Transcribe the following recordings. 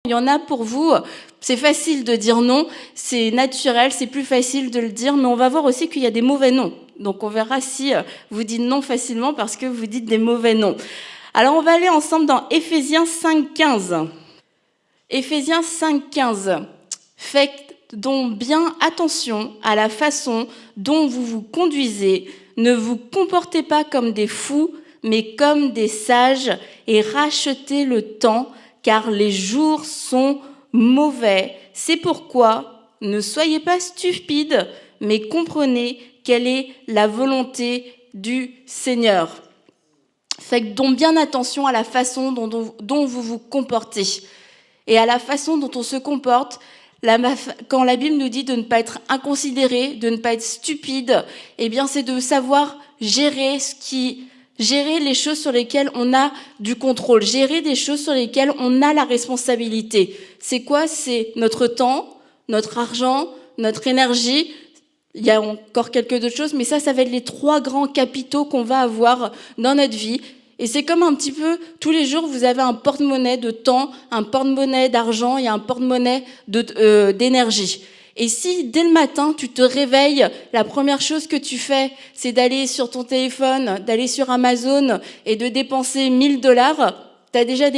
Il y en a pour vous, c'est facile de dire non, c'est naturel, c'est plus facile de le dire, mais on va voir aussi qu'il y a des mauvais noms. Donc on verra si vous dites non facilement parce que vous dites des mauvais noms. Alors on va aller ensemble dans Éphésiens 5,15. Éphésiens 5,15. Faites donc bien attention à la façon dont vous vous conduisez. Ne vous comportez pas comme des fous, mais comme des sages, et rachetez le temps, car les jours sont mauvais. C'est pourquoi ne soyez pas stupides, mais comprenez quelle est la volonté du Seigneur. Faites donc bien attention à la façon dont vous vous comportez et à la façon dont on se comporte. Quand la Bible nous dit de ne pas être inconsidéré, de ne pas être stupide, eh bien c'est de savoir gérer les choses sur lesquelles on a du contrôle, gérer des choses sur lesquelles on a la responsabilité. C'est quoi? C'est notre temps, notre argent, notre énergie. Il y a encore quelques autres choses, mais ça va être les 3 grands capitaux qu'on va avoir dans notre vie. Et c'est comme un petit peu, tous les jours, vous avez un porte-monnaie de temps, un porte-monnaie d'argent et un porte-monnaie d'énergie. Et si, dès le matin, tu te réveilles, la première chose que tu fais, c'est d'aller sur ton téléphone, d'aller sur Amazon et de dépenser $1000, t'as déjà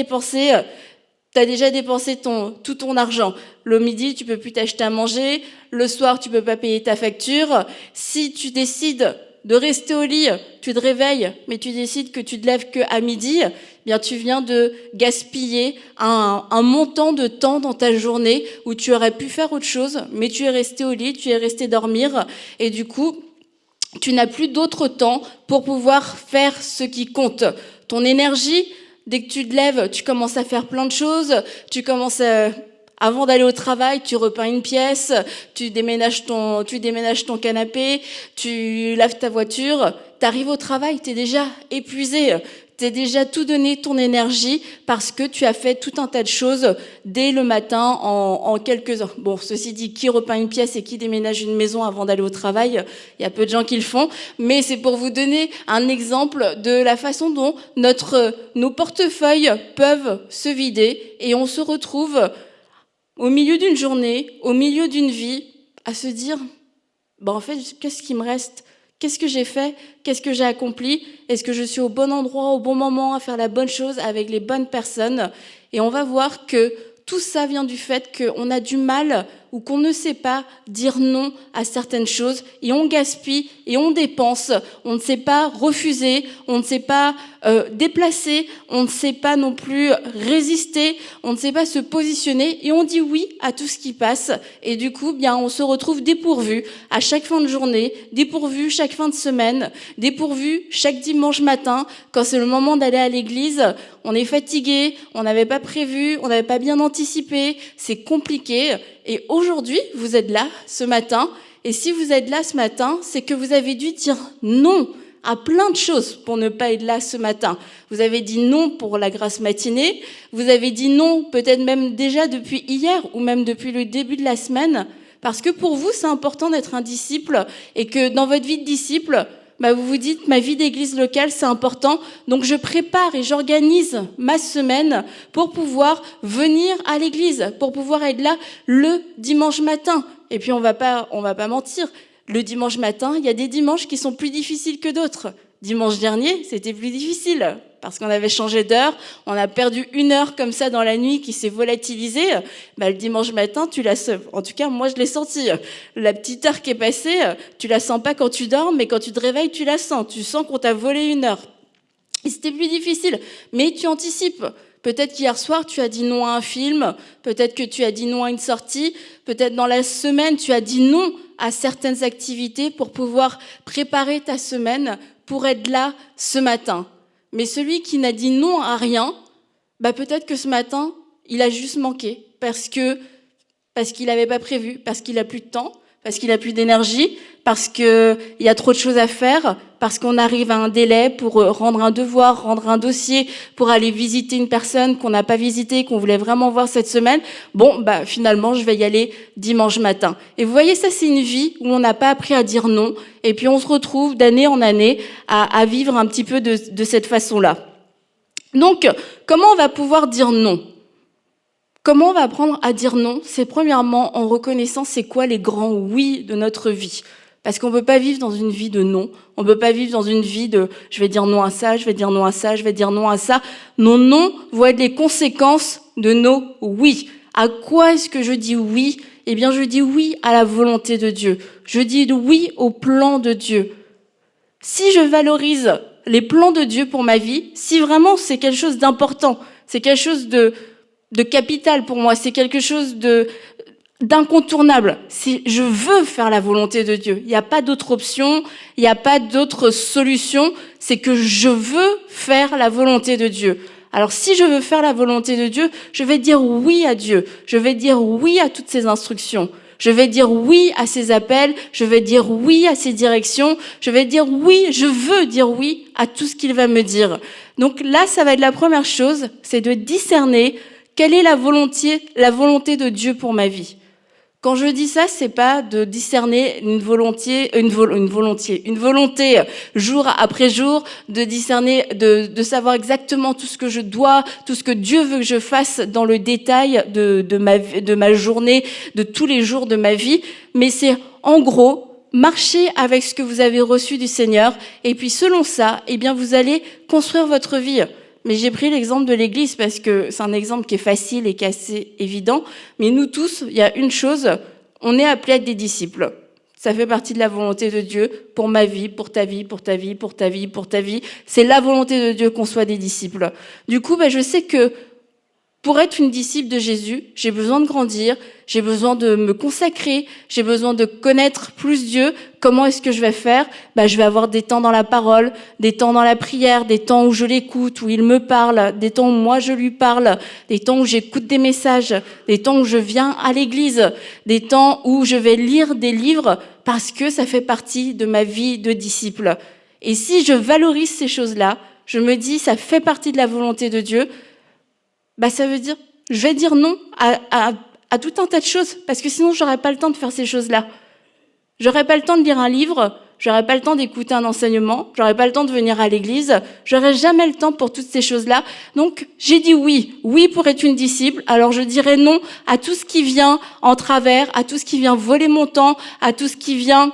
dépensé tout ton argent. Le midi, tu peux plus t'acheter à manger. Le soir, tu peux pas payer ta facture. Si tu décides de rester au lit, tu te réveilles, mais tu décides que tu te lèves qu'à midi, eh bien tu viens de gaspiller un montant de temps dans ta journée où tu aurais pu faire autre chose, mais tu es resté au lit, tu es resté dormir, et du coup, tu n'as plus d'autre temps pour pouvoir faire ce qui compte. Ton énergie, dès que tu te lèves, tu commences à faire plein de choses, avant d'aller au travail, tu repeins une pièce, tu déménages ton canapé, tu laves ta voiture, t'arrives au travail, t'es déjà épuisé, t'es déjà tout donné ton énergie parce que tu as fait tout un tas de choses dès le matin en quelques heures. Bon, ceci dit, qui repeint une pièce et qui déménage une maison avant d'aller au travail, il y a peu de gens qui le font, mais c'est pour vous donner un exemple de la façon dont nos portefeuilles peuvent se vider et on se retrouve au milieu d'une journée, au milieu d'une vie, à se dire, en fait, qu'est-ce qui me reste? Qu'est-ce que j'ai fait? Qu'est-ce que j'ai accompli? Est-ce que je suis au bon endroit, au bon moment, à faire la bonne chose avec les bonnes personnes? Et on va voir que tout ça vient du fait qu'on a du mal ou qu'on ne sait pas dire non à certaines choses et on gaspille et on dépense. On ne sait pas refuser, on ne sait pas déplacer, on ne sait pas non plus résister, on ne sait pas se positionner et on dit oui à tout ce qui passe. Et du coup, bien, on se retrouve dépourvu à chaque fin de journée, dépourvu chaque fin de semaine, dépourvu chaque dimanche matin. Quand c'est le moment d'aller à l'église, on est fatigué, on n'avait pas prévu, on n'avait pas bien anticipé, c'est compliqué. Et aujourd'hui, vous êtes là ce matin. Et si vous êtes là ce matin, c'est que vous avez dû dire non à plein de choses pour ne pas être là ce matin. Vous avez dit non pour la grasse matinée. Vous avez dit non peut-être même déjà depuis hier ou même depuis le début de la semaine. Parce que pour vous, c'est important d'être un disciple et que dans votre vie de disciple, vous vous dites, ma vie d'église locale, c'est important. Donc, je prépare et j'organise ma semaine pour pouvoir venir à l'église, pour pouvoir être là le dimanche matin. Et puis, on va pas mentir. Le dimanche matin, il y a des dimanches qui sont plus difficiles que d'autres. Dimanche dernier, c'était plus difficile parce qu'on avait changé d'heure. On a perdu 1 heure comme ça dans la nuit qui s'est volatilisée. Le dimanche matin, en tout cas, moi, je l'ai senti. La petite heure qui est passée, tu la sens pas quand tu dors, mais quand tu te réveilles, tu la sens. Tu sens qu'on t'a volé 1 heure. Et c'était plus difficile. Mais tu anticipes. Peut-être qu'hier soir, tu as dit non à un film. Peut-être que tu as dit non à une sortie. Peut-être dans la semaine, tu as dit non à certaines activités pour pouvoir préparer ta semaine pour être là ce matin. Mais celui qui n'a dit non à rien, peut-être que ce matin, il a juste manqué parce qu'il n'avait pas prévu, parce qu'il a plus de temps, parce qu'il a plus d'énergie, parce qu'il y a trop de choses à faire, parce qu'on arrive à un délai pour rendre un devoir, rendre un dossier, pour aller visiter une personne qu'on n'a pas visitée, qu'on voulait vraiment voir cette semaine. Finalement, je vais y aller dimanche matin. Et vous voyez, ça, c'est une vie où on n'a pas appris à dire non. Et puis, on se retrouve d'année en année à vivre un petit peu de cette façon-là. Donc, comment on va pouvoir dire non? Comment on va apprendre à dire non? C'est premièrement en reconnaissant c'est quoi les grands oui de notre vie. Parce qu'on ne peut pas vivre dans une vie de non. On ne peut pas vivre dans une vie de je vais dire non à ça, je vais dire non à ça, je vais dire non à ça. Nos non vont être les conséquences de nos oui. À quoi est-ce que je dis oui? Eh bien, je dis oui à la volonté de Dieu. Je dis oui au plan de Dieu. Si je valorise les plans de Dieu pour ma vie, si vraiment c'est quelque chose d'important, c'est quelque chose de capital pour moi, c'est quelque chose d'incontournable. Je veux faire la volonté de Dieu. Il n'y a pas d'autre option, il n'y a pas d'autre solution. C'est que je veux faire la volonté de Dieu. Alors si je veux faire la volonté de Dieu, je vais dire oui à Dieu. Je vais dire oui à toutes ses instructions. Je vais dire oui à ses appels. Je vais dire oui à ses directions. Je vais dire oui, je veux dire oui à tout ce qu'il va me dire. Donc là, ça va être la première chose, c'est de discerner quelle est la volonté de Dieu pour ma vie. Quand je dis ça, c'est pas de discerner une volonté jour après jour, de discerner, de savoir exactement tout ce que je dois, tout ce que Dieu veut que je fasse dans le détail de ma journée, de tous les jours de ma vie. Mais c'est, en gros, marcher avec ce que vous avez reçu du Seigneur. Et puis, selon ça, eh bien, vous allez construire votre vie. Mais j'ai pris l'exemple de l'Église parce que c'est un exemple qui est facile et qui est assez évident. Mais nous tous, il y a une chose, on est appelés à être des disciples. Ça fait partie de la volonté de Dieu pour ma vie, pour ta vie, pour ta vie, pour ta vie, pour ta vie. C'est la volonté de Dieu qu'on soit des disciples. Du coup, je sais que pour être une disciple de Jésus, j'ai besoin de grandir, j'ai besoin de me consacrer, j'ai besoin de connaître plus Dieu. Comment est-ce que je vais faire? Je vais avoir des temps dans la parole, des temps dans la prière, des temps où je l'écoute, où il me parle, des temps où moi je lui parle, des temps où j'écoute des messages, des temps où je viens à l'église, des temps où je vais lire des livres parce que ça fait partie de ma vie de disciple. Et si je valorise ces choses-là, je me dis ça fait partie de la volonté de Dieu, ça veut dire, je vais dire non à tout un tas de choses, parce que sinon, j'aurais pas le temps de faire ces choses-là. J'aurais pas le temps de lire un livre, j'aurais pas le temps d'écouter un enseignement, j'aurais pas le temps de venir à l'église, j'aurais jamais le temps pour toutes ces choses-là. Donc, j'ai dit oui. Oui pour être une disciple. Alors, je dirais non à tout ce qui vient en travers, à tout ce qui vient voler mon temps, à tout ce qui vient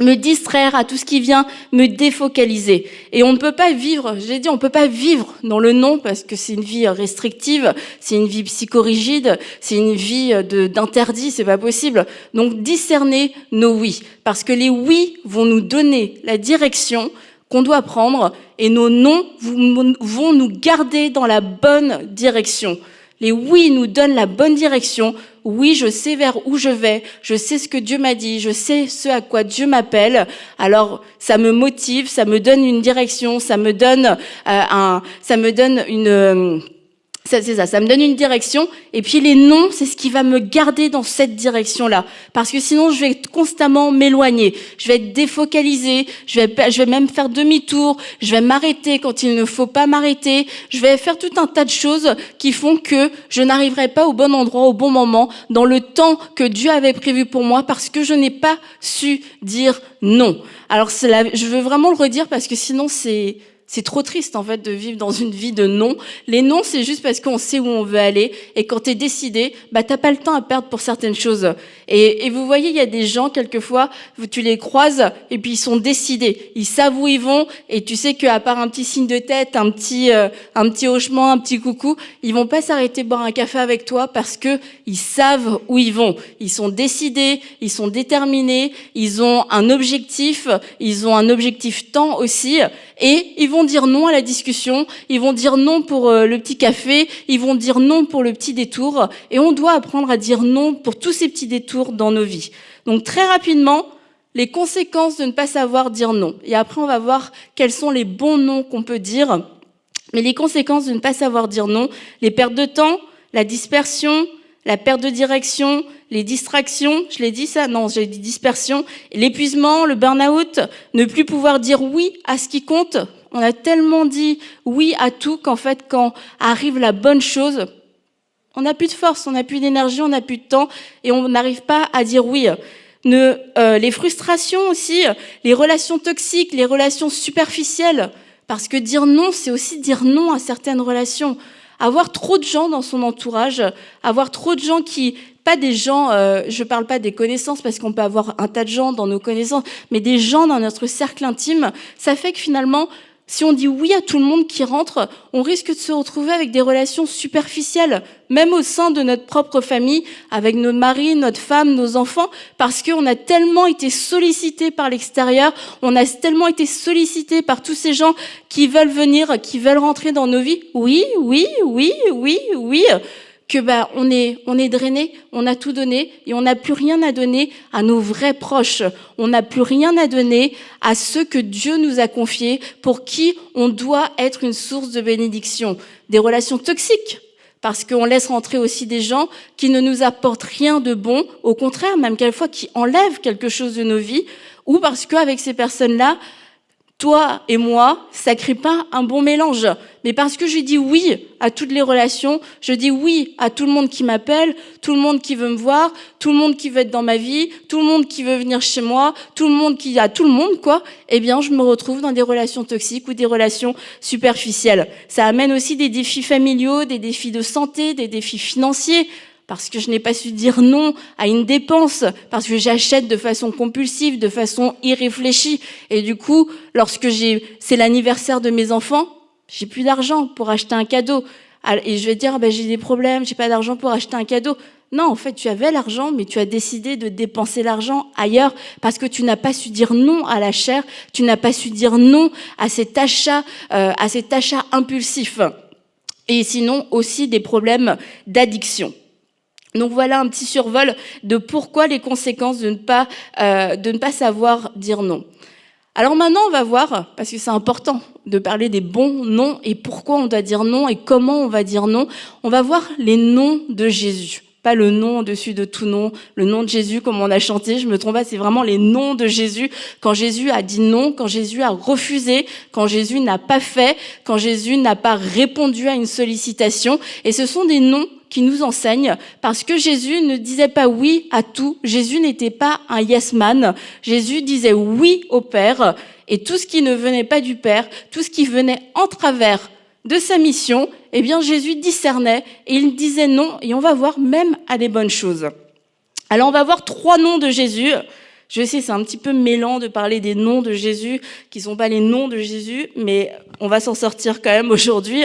me distraire, à tout ce qui vient me défocaliser. Et on ne peut pas vivre, on peut pas vivre dans le non parce que c'est une vie restrictive, c'est une vie psychorigide, c'est une vie d'interdit, c'est pas possible. Donc discerner nos oui, parce que les oui vont nous donner la direction qu'on doit prendre et nos non vont nous garder dans la bonne direction. Les oui nous donnent la bonne direction. Oui, je sais vers où je vais, je sais ce que Dieu m'a dit, je sais ce à quoi Dieu m'appelle. Alors, ça me motive, ça me donne une direction, ça me donne une direction. Et puis les non, c'est ce qui va me garder dans cette direction-là. Parce que sinon, je vais constamment m'éloigner. Je vais être défocalisée. Je vais même faire demi-tour. Je vais m'arrêter quand il ne faut pas m'arrêter. Je vais faire tout un tas de choses qui font que je n'arriverai pas au bon endroit, au bon moment, dans le temps que Dieu avait prévu pour moi, parce que je n'ai pas su dire non. Alors, je veux vraiment le redire parce que sinon, c'est trop triste, en fait, de vivre dans une vie de non. Les non, c'est juste parce qu'on sait où on veut aller. Et quand t'es décidé, t'as pas le temps à perdre pour certaines choses. Et vous voyez, il y a des gens, quelquefois, tu les croises, et puis ils sont décidés. Ils savent où ils vont, et tu sais qu'à part un petit signe de tête, un petit hochement, un petit coucou, ils vont pas s'arrêter boire un café avec toi parce que ils savent où ils vont. Ils sont décidés, ils sont déterminés, ils ont un objectif temps aussi, et ils vont dire non à la discussion, ils vont dire non pour le petit café, ils vont dire non pour le petit détour, et on doit apprendre à dire non pour tous ces petits détours dans nos vies. Donc très rapidement, les conséquences de ne pas savoir dire non. Et après, on va voir quels sont les bons noms qu'on peut dire. Mais les conséquences de ne pas savoir dire non, les pertes de temps, la dispersion, la perte de direction, les distractions, je l'ai dit ça? Non, j'ai dit dispersion, l'épuisement, le burn-out, ne plus pouvoir dire oui à ce qui compte. On a tellement dit oui à tout qu'en fait, quand arrive la bonne chose, on n'a plus de force, on n'a plus d'énergie, on n'a plus de temps et on n'arrive pas à dire oui. Les frustrations aussi, les relations toxiques, les relations superficielles. Parce que dire non, c'est aussi dire non à certaines relations. Avoir trop de gens dans son entourage, avoir trop de gens qui, pas des gens, je parle pas des connaissances parce qu'on peut avoir un tas de gens dans nos connaissances, mais des gens dans notre cercle intime, ça fait que finalement, si on dit oui à tout le monde qui rentre, on risque de se retrouver avec des relations superficielles, même au sein de notre propre famille, avec notre mari, notre femme, nos enfants, parce qu'on a tellement été sollicités par l'extérieur, on a tellement été sollicités par tous ces gens qui veulent venir, qui veulent rentrer dans nos vies. Oui, que on est drainé, on a tout donné et on n'a plus rien à donner à nos vrais proches. On n'a plus rien à donner à ceux que Dieu nous a confiés, pour qui on doit être une source de bénédiction. Des relations toxiques, parce qu'on laisse rentrer aussi des gens qui ne nous apportent rien de bon, au contraire, même quelquefois qui enlèvent quelque chose de nos vies, ou parce qu'avec ces personnes-là, toi et moi, ça crée pas un bon mélange. Mais parce que je dis oui à toutes les relations, je dis oui à tout le monde qui m'appelle, tout le monde qui veut me voir, tout le monde qui veut être dans ma vie, tout le monde qui veut venir chez moi, tout le monde quoi, eh bien, je me retrouve dans des relations toxiques ou des relations superficielles. Ça amène aussi des défis familiaux, des défis de santé, des défis financiers. Parce que je n'ai pas su dire non à une dépense, parce que j'achète de façon compulsive, de façon irréfléchie. Et du coup, lorsque c'est l'anniversaire de mes enfants, j'ai plus d'argent pour acheter un cadeau. Et je vais dire, j'ai des problèmes, j'ai pas d'argent pour acheter un cadeau. Non, en fait, tu avais l'argent, mais tu as décidé de dépenser l'argent ailleurs parce que tu n'as pas su dire non à la chair, tu n'as pas su dire non à cet achat impulsif. Et sinon, aussi des problèmes d'addiction. Donc voilà un petit survol de pourquoi les conséquences de ne pas savoir dire non. Alors maintenant, on va voir, parce que c'est important de parler des bons noms et pourquoi on doit dire non et comment on va dire non. On va voir les noms de Jésus. Pas le nom au-dessus de tout nom, le nom de Jésus comme on a chanté, je me trompe pas, c'est vraiment les noms de Jésus. Quand Jésus a dit non, quand Jésus a refusé, quand Jésus n'a pas fait, quand Jésus n'a pas répondu à une sollicitation. Et ce sont des noms qui nous enseignent, parce que Jésus ne disait pas oui à tout. Jésus n'était pas un yes man. Jésus disait oui au Père, et tout ce qui ne venait pas du Père, tout ce qui venait en travers de sa mission, eh bien Jésus discernait et il disait non, et on va voir même à des bonnes choses. Alors on va voir 3 noms de Jésus. Je sais, c'est un petit peu mêlant de parler des noms de Jésus qui sont pas les noms de Jésus, mais on va s'en sortir quand même aujourd'hui.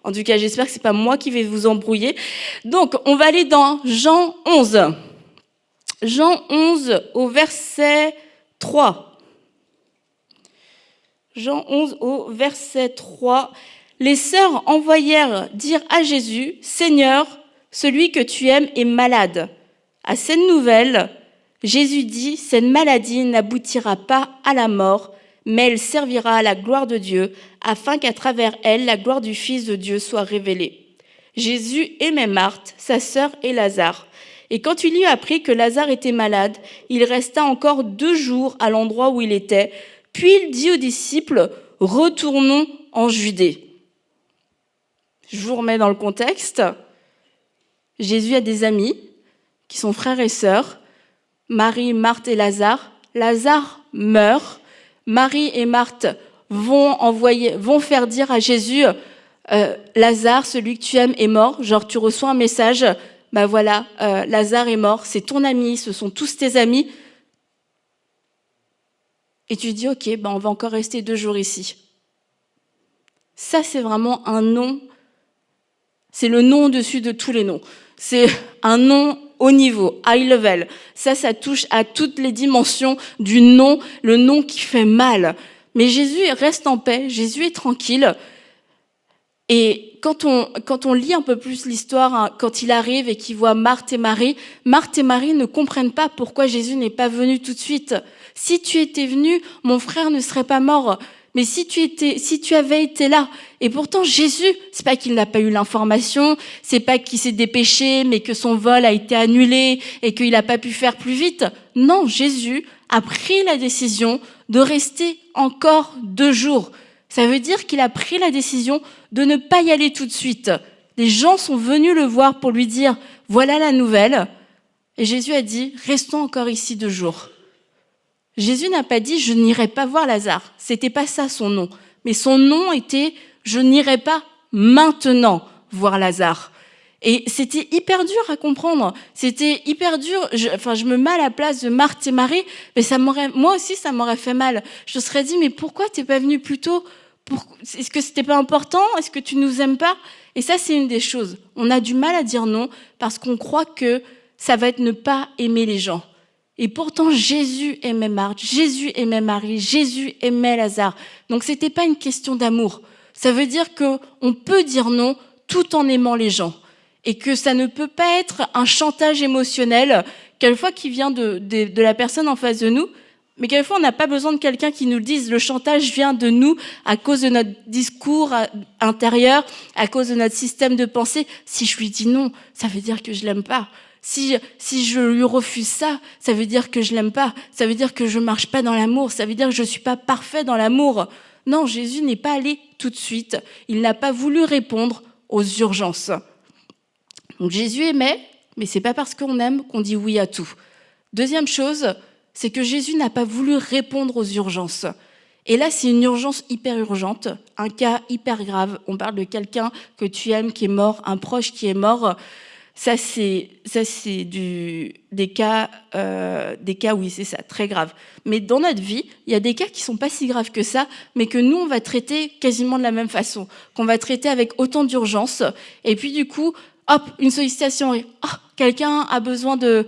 En tout cas, j'espère que c'est pas moi qui vais vous embrouiller. Donc, on va aller dans Jean 11. Jean 11 au verset 3. Jean 11 au verset 3. Les sœurs envoyèrent dire à Jésus, « Seigneur, celui que tu aimes est malade. » À cette nouvelle, Jésus dit, « Cette maladie n'aboutira pas à la mort, mais elle servira à la gloire de Dieu, afin qu'à travers elle, la gloire du Fils de Dieu soit révélée. » Jésus aimait Marthe, sa sœur et Lazare. Et quand il eut appris que Lazare était malade, il resta encore 2 jours à l'endroit où il était. Puis il dit aux disciples, « Retournons en Judée. » Je vous remets dans le contexte. Jésus a des amis qui sont frères et sœurs, Marie, Marthe et Lazare. Lazare meurt. Marie et Marthe vont faire dire à Jésus, Lazare, celui que tu aimes, est mort. Genre, tu reçois un message, voilà, Lazare est mort, c'est ton ami, ce sont tous tes amis. Et tu dis, ok, on va encore rester 2 jours ici. Ça, c'est vraiment un nom. C'est le nom au-dessus de tous les noms. C'est un nom haut niveau, high level. Ça touche à toutes les dimensions du nom, le nom qui fait mal. Mais Jésus reste en paix, Jésus est tranquille. Et quand on lit un peu plus l'histoire, quand il arrive et qu'il voit Marthe et Marie ne comprennent pas pourquoi Jésus n'est pas venu tout de suite. Si tu étais venu, mon frère ne serait pas mort. Mais si tu avais été là, et pourtant Jésus, c'est pas qu'il n'a pas eu l'information, c'est pas qu'il s'est dépêché, mais que son vol a été annulé et qu'il n'a pas pu faire plus vite. Non, Jésus a pris la décision de rester encore 2 jours. Ça veut dire qu'il a pris la décision de ne pas y aller tout de suite. Les gens sont venus le voir pour lui dire, voilà la nouvelle. Et Jésus a dit, restons encore ici 2 jours. Jésus n'a pas dit « je n'irai pas voir Lazare ». C'était pas ça son nom. Mais son nom était « je n'irai pas maintenant voir Lazare. Et c'était hyper dur à comprendre. C'était hyper dur. Je me mets à la place de Marthe et Marie, mais moi aussi, ça m'aurait fait mal. Je me serais dit, mais pourquoi t'es pas venu plus tôt? Est-ce que c'était pas important? Est-ce que tu nous aimes pas? Et ça, c'est une des choses. On a du mal à dire non parce qu'on croit que ça va être ne pas aimer les gens. Et pourtant, Jésus aimait Marthe, Jésus aimait Marie, Jésus aimait Lazare. Donc, c'était pas une question d'amour. Ça veut dire qu'on peut dire non tout en aimant les gens. Et que ça ne peut pas être un chantage émotionnel, quelquefois qui vient de la personne en face de nous, mais quelquefois on n'a pas besoin de quelqu'un qui nous le dise. Le chantage vient de nous à cause de notre discours intérieur, à cause de notre système de pensée. Si je lui dis non, ça veut dire que je l'aime pas. Si je lui refuse ça, ça veut dire que je l'aime pas. Ça veut dire que je marche pas dans l'amour. Ça veut dire que je suis pas parfait dans l'amour. Non, Jésus n'est pas allé tout de suite. Il n'a pas voulu répondre aux urgences. Donc Jésus aimait, mais c'est pas parce qu'on aime qu'on dit oui à tout. Deuxième chose, c'est que Jésus n'a pas voulu répondre aux urgences. Et là, c'est une urgence hyper urgente, un cas hyper grave. On parle de quelqu'un que tu aimes qui est mort, un proche qui est mort. Ça c'est des cas, oui, c'est ça, très grave. Mais dans notre vie, il y a des cas qui sont pas si graves que ça, mais que nous, on va traiter quasiment de la même façon, qu'on va traiter avec autant d'urgence. Et puis du coup, hop, une sollicitation, quelqu'un a besoin de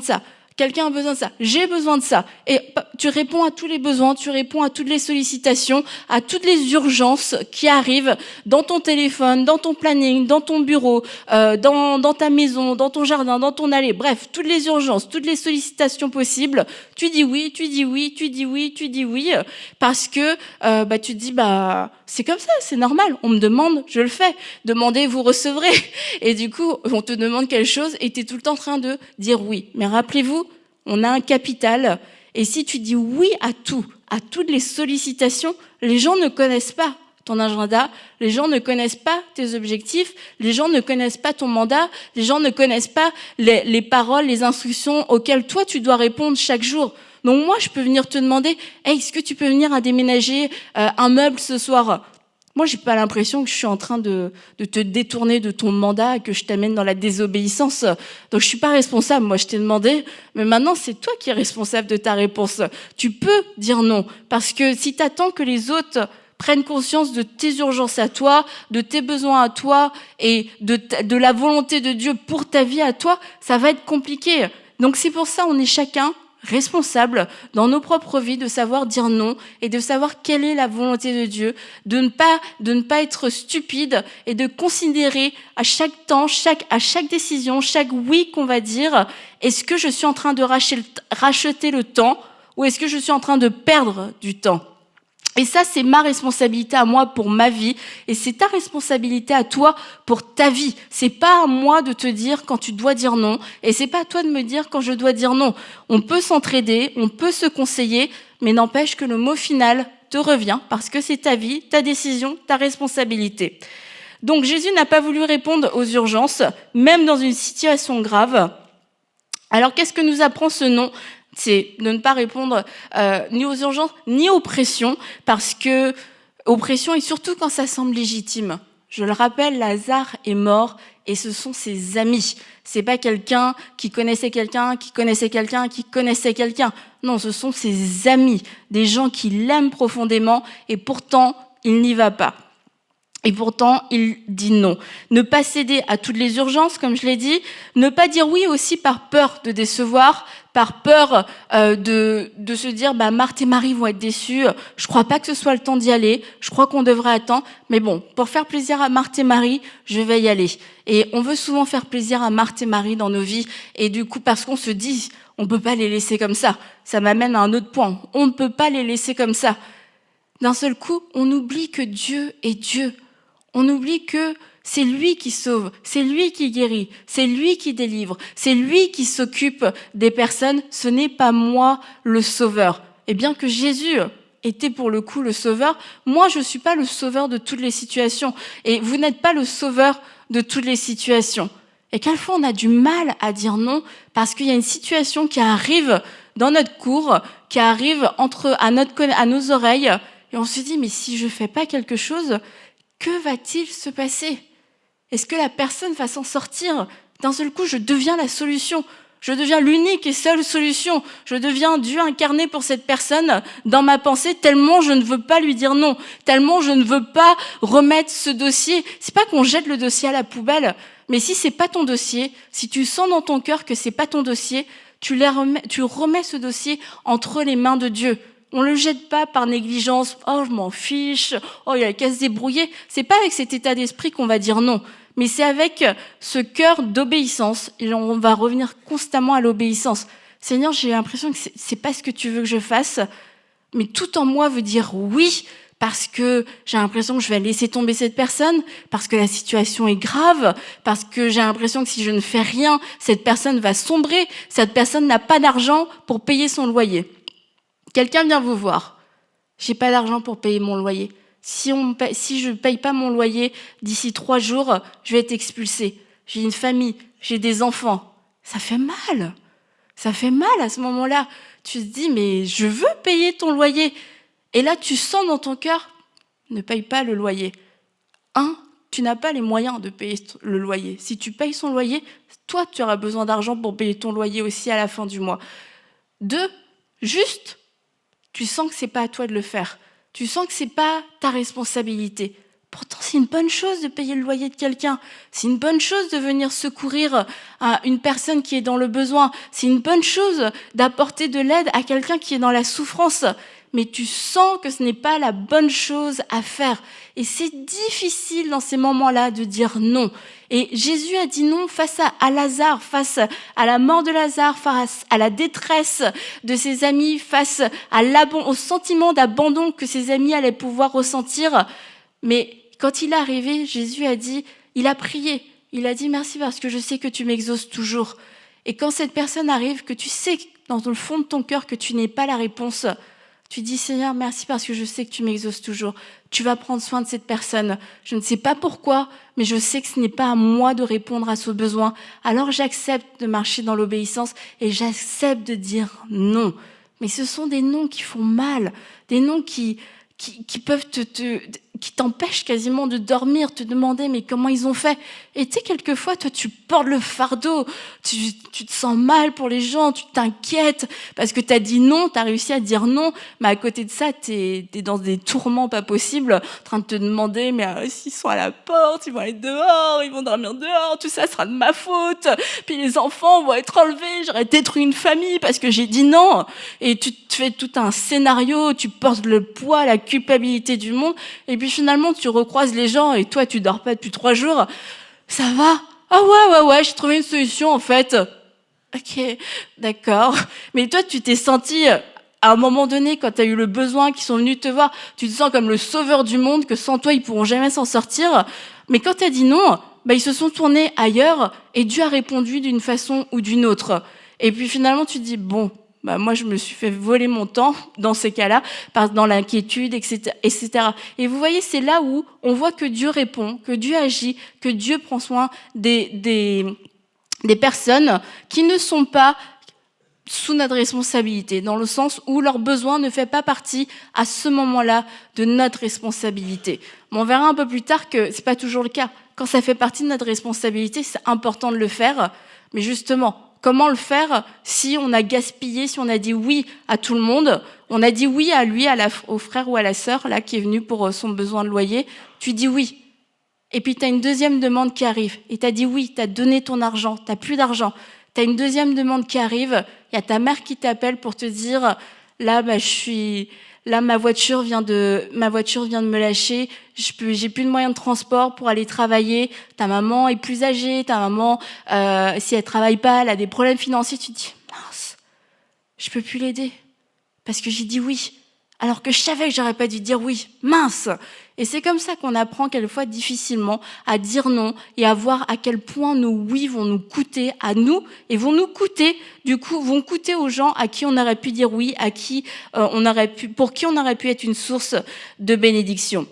ça. Quelqu'un a besoin de ça, j'ai besoin de ça. Et tu réponds à tous les besoins, tu réponds à toutes les sollicitations, à toutes les urgences qui arrivent dans ton téléphone, dans ton planning, dans ton bureau, dans ta maison, dans ton jardin, dans ton allée. Bref, toutes les urgences, toutes les sollicitations possibles. Tu dis oui, tu dis oui, tu dis oui, tu dis oui. Parce que tu te dis, c'est comme ça, c'est normal. On me demande, je le fais. Demandez, vous recevrez. Et du coup, on te demande quelque chose et tu es tout le temps en train de dire oui. Mais rappelez-vous, on a un capital, et si tu dis oui à tout, à toutes les sollicitations, les gens ne connaissent pas ton agenda, les gens ne connaissent pas tes objectifs, les gens ne connaissent pas ton mandat, les gens ne connaissent pas les paroles, les instructions auxquelles toi tu dois répondre chaque jour. Donc moi, je peux venir te demander, hey, est-ce que tu peux venir à déménager un meuble ce soir? Moi, j'ai pas l'impression que je suis en train de te détourner de ton mandat, que je t'amène dans la désobéissance. Donc, je suis pas responsable. Moi, je t'ai demandé, mais maintenant, c'est toi qui es responsable de ta réponse. Tu peux dire non. Parce que si t'attends que les autres prennent conscience de tes urgences à toi, de tes besoins à toi et de la volonté de Dieu pour ta vie à toi, ça va être compliqué. Donc, c'est pour ça, on est chacun responsable dans nos propres vies de savoir dire non et de savoir quelle est la volonté de Dieu, de ne pas être stupide et de considérer à chaque temps, à chaque décision, chaque oui qu'on va dire, est-ce que je suis en train de racheter le temps ou est-ce que je suis en train de perdre du temps? Et ça, c'est ma responsabilité à moi pour ma vie, et c'est ta responsabilité à toi pour ta vie. C'est pas à moi de te dire quand tu dois dire non, et c'est pas à toi de me dire quand je dois dire non. On peut s'entraider, on peut se conseiller, mais n'empêche que le mot final te revient, parce que c'est ta vie, ta décision, ta responsabilité. Donc Jésus n'a pas voulu répondre aux urgences, même dans une situation grave. Alors qu'est-ce que nous apprend ce non ? C'est de ne pas répondre ni aux urgences, ni aux pressions, parce que aux pressions, et surtout quand ça semble légitime. Je le rappelle, Lazare est mort, et ce sont ses amis. C'est pas quelqu'un qui connaissait quelqu'un, qui connaissait quelqu'un, qui connaissait quelqu'un. Non, ce sont ses amis, des gens qui l'aiment profondément, et pourtant, il n'y va pas. Et pourtant, il dit non. Ne pas céder à toutes les urgences, comme je l'ai dit. Ne pas dire oui aussi par peur de décevoir, par peur de se dire Marthe et Marie vont être déçues. Je crois pas que ce soit le temps d'y aller. Je crois qu'on devrait attendre. Mais bon, pour faire plaisir à Marthe et Marie, je vais y aller. Et on veut souvent faire plaisir à Marthe et Marie dans nos vies. Et du coup, parce qu'on se dit, on peut pas les laisser comme ça. Ça m'amène à un autre point. On ne peut pas les laisser comme ça. D'un seul coup, on oublie que Dieu est Dieu. On oublie que c'est lui qui sauve, c'est lui qui guérit, c'est lui qui délivre, c'est lui qui s'occupe des personnes, ce n'est pas moi le sauveur. Et bien que Jésus était pour le coup le sauveur, moi je ne suis pas le sauveur de toutes les situations. Et vous n'êtes pas le sauveur de toutes les situations. Et quelquefois on a du mal à dire non parce qu'il y a une situation qui arrive dans notre cour, qui arrive à nos oreilles, et on se dit mais si je fais pas quelque chose, que va-t-il se passer ? Est-ce que la personne va s'en sortir? D'un seul coup, je deviens la solution. Je deviens l'unique et seule solution. Je deviens Dieu incarné pour cette personne dans ma pensée, tellement je ne veux pas lui dire non, tellement je ne veux pas remettre ce dossier. C'est pas qu'on jette le dossier à la poubelle, mais si c'est pas ton dossier, si tu sens dans ton cœur que c'est pas ton dossier, tu remets ce dossier entre les mains de Dieu. On le jette pas par négligence. Oh, je m'en fiche. Oh, il y a qu'à se débrouiller. C'est pas avec cet état d'esprit qu'on va dire non. Mais c'est avec ce cœur d'obéissance, et on va revenir constamment à l'obéissance. Seigneur, j'ai l'impression que c'est pas ce que tu veux que je fasse, mais tout en moi veut dire oui, parce que j'ai l'impression que je vais laisser tomber cette personne, parce que la situation est grave, parce que j'ai l'impression que si je ne fais rien, cette personne va sombrer, cette personne n'a pas d'argent pour payer son loyer. Quelqu'un vient vous voir. J'ai pas d'argent pour payer mon loyer. Si je ne paye pas mon loyer d'ici 3 jours, je vais être expulsée. J'ai une famille, j'ai des enfants. Ça fait mal. Ça fait mal à ce moment-là. Tu te dis, mais je veux payer ton loyer. Et là, tu sens dans ton cœur, ne paye pas le loyer. Tu n'as pas les moyens de payer le loyer. Si tu payes son loyer, toi, tu auras besoin d'argent pour payer ton loyer aussi à la fin du mois. 2, juste, tu sens que c'est pas à toi de le faire. Tu sens que c'est pas ta responsabilité. Pourtant, c'est une bonne chose de payer le loyer de quelqu'un. C'est une bonne chose de venir secourir à une personne qui est dans le besoin. C'est une bonne chose d'apporter de l'aide à quelqu'un qui est dans la souffrance. Mais tu sens que ce n'est pas la bonne chose à faire. Et c'est difficile dans ces moments-là de dire non. Et Jésus a dit non face à Lazare, face à la mort de Lazare, face à la détresse de ses amis, face au sentiment d'abandon que ses amis allaient pouvoir ressentir. Mais quand il est arrivé, Jésus a dit, il a prié. Il a dit merci parce que je sais que tu m'exauces toujours. Et quand cette personne arrive, que tu sais dans le fond de ton cœur que tu n'es pas la réponse, tu dis Seigneur, merci parce que je sais que tu m'exauces toujours. Tu vas prendre soin de cette personne. Je ne sais pas pourquoi, mais je sais que ce n'est pas à moi de répondre à ce besoin. Alors j'accepte de marcher dans l'obéissance et j'accepte de dire non. Mais ce sont des noms qui font mal, des noms qui peuvent qui t'empêchent quasiment de dormir, te demander mais comment ils ont fait. Et tu sais, quelquefois, toi, tu portes le fardeau, tu te sens mal pour les gens, tu t'inquiètes parce que tu as dit non, tu as réussi à dire non, mais à côté de ça, tu es dans des tourments pas possibles, en train de te demander mais s'ils sont à la porte, ils vont aller dehors, ils vont dormir dehors, tout ça sera de ma faute, puis les enfants vont être enlevés, j'aurais détruit une famille parce que j'ai dit non. Et tu te fais tout un scénario, tu portes le poids, la culpabilité du monde, et puis finalement tu recroises les gens et toi tu dors pas depuis 3 jours. Ça va? Ah ouais, j'ai trouvé une solution en fait. Ok, d'accord. Mais toi tu t'es senti à un moment donné quand tu as eu le besoin, qu'ils sont venus te voir, tu te sens comme le sauveur du monde, que sans toi ils pourront jamais s'en sortir. Mais quand tu as dit non, ils se sont tournés ailleurs et Dieu a répondu d'une façon ou d'une autre. Et puis finalement tu te dis bon, moi, je me suis fait voler mon temps dans ces cas-là, dans l'inquiétude, etc., etc. Et vous voyez, c'est là où on voit que Dieu répond, que Dieu agit, que Dieu prend soin des personnes qui ne sont pas sous notre responsabilité, dans le sens où leur besoin ne fait pas partie à ce moment-là de notre responsabilité. Mais on verra un peu plus tard que c'est pas toujours le cas. Quand ça fait partie de notre responsabilité, c'est important de le faire, mais justement, comment le faire si on a gaspillé, si on a dit oui à tout le monde, on a dit oui à lui, au frère ou à la sœur là qui est venu pour son besoin de loyer, tu dis oui. Et puis tu as une deuxième demande qui arrive et tu as dit oui, tu as donné ton argent, tu n'as plus d'argent. Tu as une deuxième demande qui arrive, il y a ta mère qui t'appelle pour te dire là ma voiture vient de me lâcher, j'ai plus de moyens de transport pour aller travailler, ta maman est plus âgée, ta maman si elle travaille pas, elle a des problèmes financiers, tu te dis mince, je peux plus l'aider parce que j'ai dit oui alors que je savais que j'aurais pas dû dire oui, mince. Et c'est comme ça qu'on apprend quelquefois difficilement à dire non et à voir à quel point nos oui vont nous coûter à nous et vont coûter aux gens à qui on aurait pu dire oui, pour qui on aurait pu être une source de bénédiction.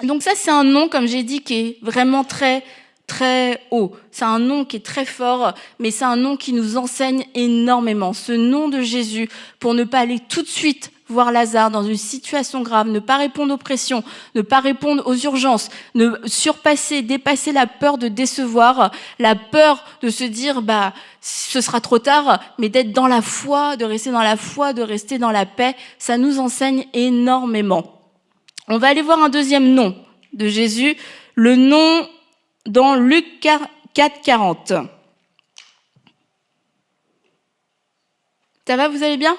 Donc ça, c'est un non, comme j'ai dit, qui est vraiment très très haut. C'est un nom qui est très fort, mais c'est un nom qui nous enseigne énormément. Ce nom de Jésus, pour ne pas aller tout de suite voir Lazare dans une situation grave, ne pas répondre aux pressions, ne pas répondre aux urgences, ne dépasser la peur de décevoir, la peur de se dire, ce sera trop tard, mais d'être dans la foi, de rester dans la foi, de rester dans la paix, ça nous enseigne énormément. On va aller voir un deuxième nom de Jésus, le nom dans Luc 4, 40. Ça va, vous allez bien ?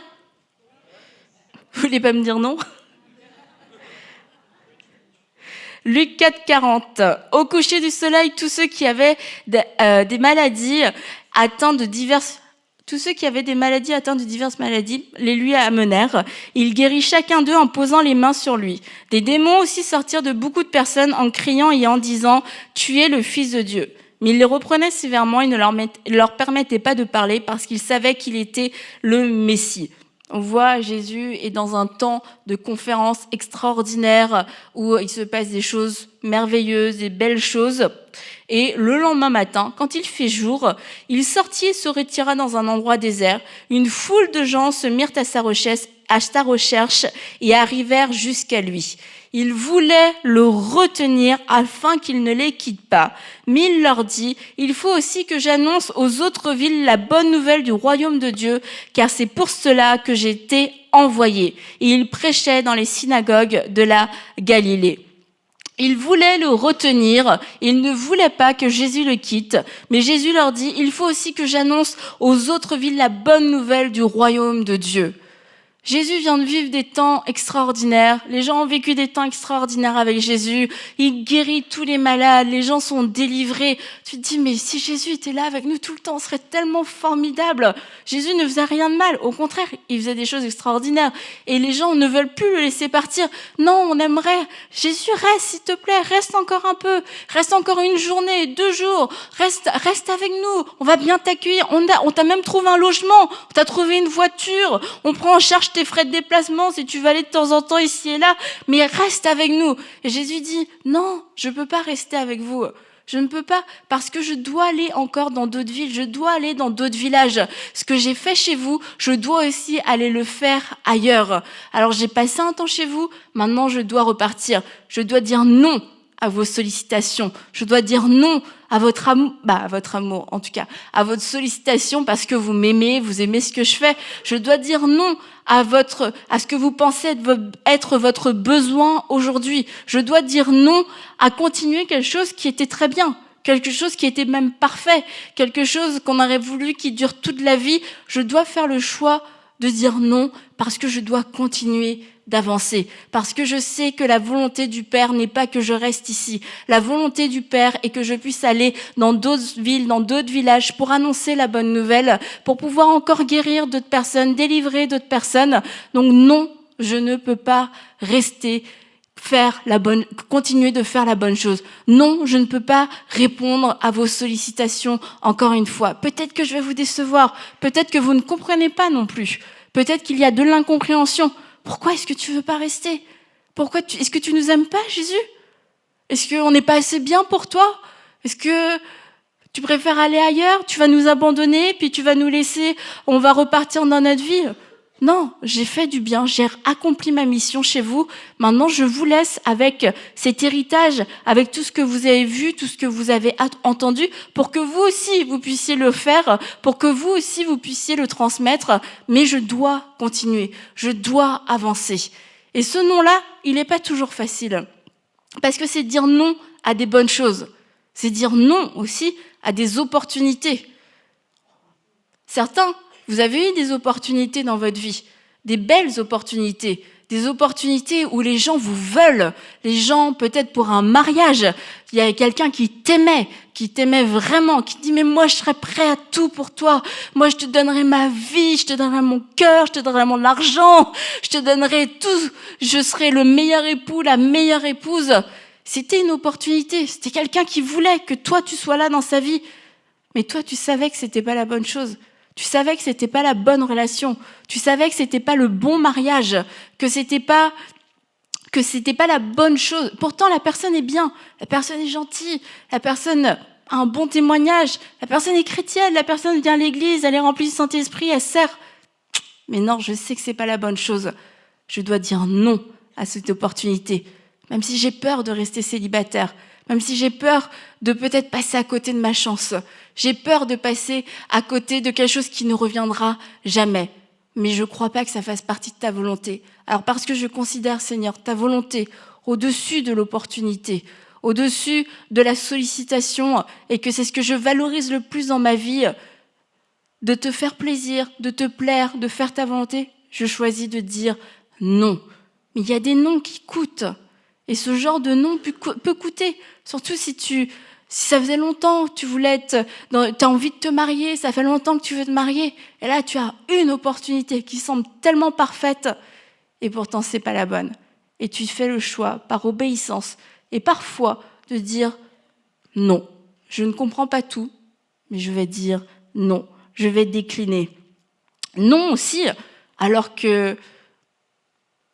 Vous voulez pas me dire non ? Luc 4, 40. Au coucher du soleil, tous ceux qui avaient des maladies atteints de diverses maladies les lui amenèrent. Il guérit chacun d'eux en posant les mains sur lui. Des démons aussi sortirent de beaucoup de personnes en criant et en disant « Tu es le Fils de Dieu ». Mais il les reprenait sévèrement et ne leur permettait pas de parler parce qu'ils savaient qu'il était le Messie. On voit Jésus est dans un temps de conférence extraordinaire où il se passe des choses merveilleuses, des belles choses. Et le lendemain matin, quand il fait jour, il sortit et se retira dans un endroit désert. Une foule de gens se mirent à sa recherche et arrivèrent jusqu'à lui. Ils voulaient le retenir afin qu'il ne les quitte pas. Mais il leur dit, il faut aussi que j'annonce aux autres villes la bonne nouvelle du royaume de Dieu, car c'est pour cela que j'ai été envoyé. Et il prêchait dans les synagogues de la Galilée. Ils voulaient le retenir, ils ne voulaient pas que Jésus le quitte, mais Jésus leur dit, il faut aussi que j'annonce aux autres villes la bonne nouvelle du royaume de Dieu. Jésus vient de vivre des temps extraordinaires. Les gens ont vécu des temps extraordinaires avec Jésus. Il guérit tous les malades. Les gens sont délivrés. Tu te dis, mais si Jésus était là avec nous tout le temps, ce serait tellement formidable. Jésus ne faisait rien de mal. Au contraire, il faisait des choses extraordinaires. Et les gens ne veulent plus le laisser partir. Non, on aimerait. Jésus, reste, s'il te plaît. Reste encore un peu. Reste encore une journée, 2 jours. Reste avec nous. On va bien t'accueillir. On t'a même trouvé un logement. On t'a trouvé une voiture. On prend en charge tes frais de déplacement si tu veux aller de temps en temps ici et là, mais reste avec nous. Et Jésus dit, non, je peux pas rester avec vous. Je ne peux pas, parce que je dois aller encore dans d'autres villes, je dois aller dans d'autres villages. Ce que j'ai fait chez vous, je dois aussi aller le faire ailleurs. Alors j'ai passé un temps chez vous, maintenant je dois repartir. Je dois dire non à vos sollicitations. Je dois dire non à votre amour, en tout cas, à votre sollicitation parce que vous m'aimez, vous aimez ce que je fais. Je dois dire non à ce que vous pensez être votre besoin aujourd'hui. Je dois dire non à continuer quelque chose qui était très bien, quelque chose qui était même parfait, quelque chose qu'on aurait voulu qui dure toute la vie. Je dois faire le choix de dire non parce que je dois continuer d'avancer, parce que je sais que la volonté du Père n'est pas que je reste ici. La volonté du Père est que je puisse aller dans d'autres villes, dans d'autres villages pour annoncer la bonne nouvelle, pour pouvoir encore guérir d'autres personnes, délivrer d'autres personnes. Donc non, je ne peux pas rester continuer de faire la bonne chose. Non, je ne peux pas répondre à vos sollicitations encore une fois. Peut-être que je vais vous décevoir, peut-être que vous ne comprenez pas non plus. Peut-être qu'il y a de l'incompréhension. Pourquoi est-ce que tu veux pas rester ? Est-ce que tu nous aimes pas, Jésus ? Est-ce qu'on n'est pas assez bien pour toi ? Est-ce que tu préfères aller ailleurs ? Tu vas nous abandonner, puis tu vas nous laisser, on va repartir dans notre vie ? Non, j'ai fait du bien, j'ai accompli ma mission chez vous. Maintenant, je vous laisse avec cet héritage, avec tout ce que vous avez vu, tout ce que vous avez entendu, pour que vous aussi, vous puissiez le faire, pour que vous aussi, vous puissiez le transmettre. Mais je dois continuer, je dois avancer. Et ce nom-là, il n'est pas toujours facile. Parce que c'est dire non à des bonnes choses. C'est dire non aussi à des opportunités. Certains, vous avez eu des opportunités dans votre vie, des belles opportunités, des opportunités où les gens vous veulent, les gens peut-être pour un mariage, il y a quelqu'un qui t'aimait vraiment, qui dit mais moi je serais prêt à tout pour toi, moi je te donnerai ma vie, je te donnerai mon cœur, je te donnerai mon argent, je te donnerai tout, je serai le meilleur époux, la meilleure épouse. C'était une opportunité, c'était quelqu'un qui voulait que toi tu sois là dans sa vie, mais toi tu savais que c'était pas la bonne chose. Tu savais que c'était pas la bonne relation. Tu savais que c'était pas le bon mariage, que c'était pas la bonne chose. Pourtant, la personne est bien, la personne est gentille, la personne un bon témoignage. La personne est chrétienne, la personne vient à l'église, elle est remplie du Saint-Esprit, elle sert. Mais non, je sais que c'est pas la bonne chose. Je dois dire non à cette opportunité. Même si j'ai peur de rester célibataire, même si j'ai peur de peut-être passer à côté de ma chance. J'ai peur de passer à côté de quelque chose qui ne reviendra jamais. Mais je ne crois pas que ça fasse partie de ta volonté. Alors parce que je considère, Seigneur, ta volonté au-dessus de l'opportunité, au-dessus de la sollicitation, et que c'est ce que je valorise le plus dans ma vie, de te faire plaisir, de te plaire, de faire ta volonté, je choisis de dire non. Mais il y a des noms qui coûtent. Et ce genre de non peut coûter. Surtout si ça faisait longtemps que tu voulais t'as envie de te marier, ça fait longtemps que tu veux te marier. Et là, tu as une opportunité qui semble tellement parfaite. Et pourtant, c'est pas la bonne. Et tu fais le choix, par obéissance, et parfois, de dire non. Je ne comprends pas tout, mais je vais dire non. Je vais décliner. Non aussi, alors que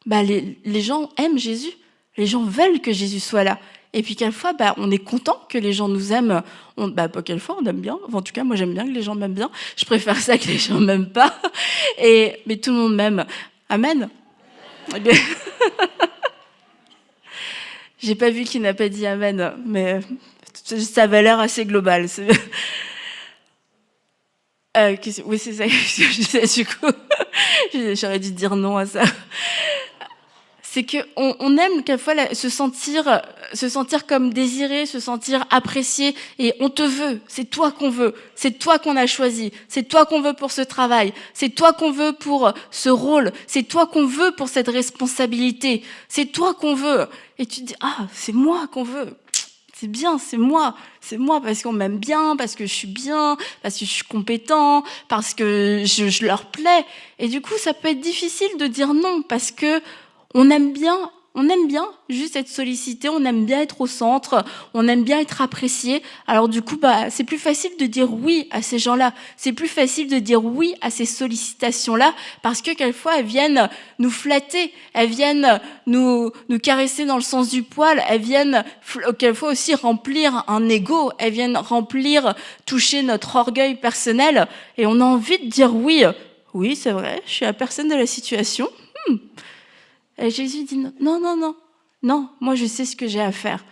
les gens aiment Jésus. Les gens veulent que Jésus soit là. Et puis quelquefois, on est content que les gens nous aiment. Pas quelquefois, on aime bien. Enfin, en tout cas, moi, j'aime bien que les gens m'aiment bien. Je préfère ça que les gens m'aiment pas. Mais tout le monde m'aime. Amen. Eh bien, j'ai pas vu qui n'a pas dit amen, mais ça avait l'air assez global. Oui, c'est ça que je disais du coup. J'aurais dû dire non à ça. C'est qu'on aime quelquefois se sentir comme désiré, se sentir apprécié, et on te veut, c'est toi qu'on veut, c'est toi qu'on a choisi, c'est toi qu'on veut pour ce travail, c'est toi qu'on veut pour ce rôle, c'est toi qu'on veut pour cette responsabilité, c'est toi qu'on veut. Et tu te dis, c'est moi qu'on veut. C'est bien, c'est moi parce qu'on m'aime bien, parce que je suis bien, parce que je suis compétent, parce que je leur plais. Et du coup, ça peut être difficile de dire non, parce que on aime bien juste être sollicité, on aime bien être au centre, on aime bien être apprécié. Alors du coup, c'est plus facile de dire oui à ces gens-là. C'est plus facile de dire oui à ces sollicitations-là, parce que quelquefois, elles viennent nous flatter, elles viennent nous caresser dans le sens du poil, elles viennent quelquefois aussi remplir un ego, elles viennent toucher notre orgueil personnel, et on a envie de dire oui. Oui, c'est vrai, je suis la personne de la situation. Et Jésus dit non, moi je sais ce que j'ai à faire.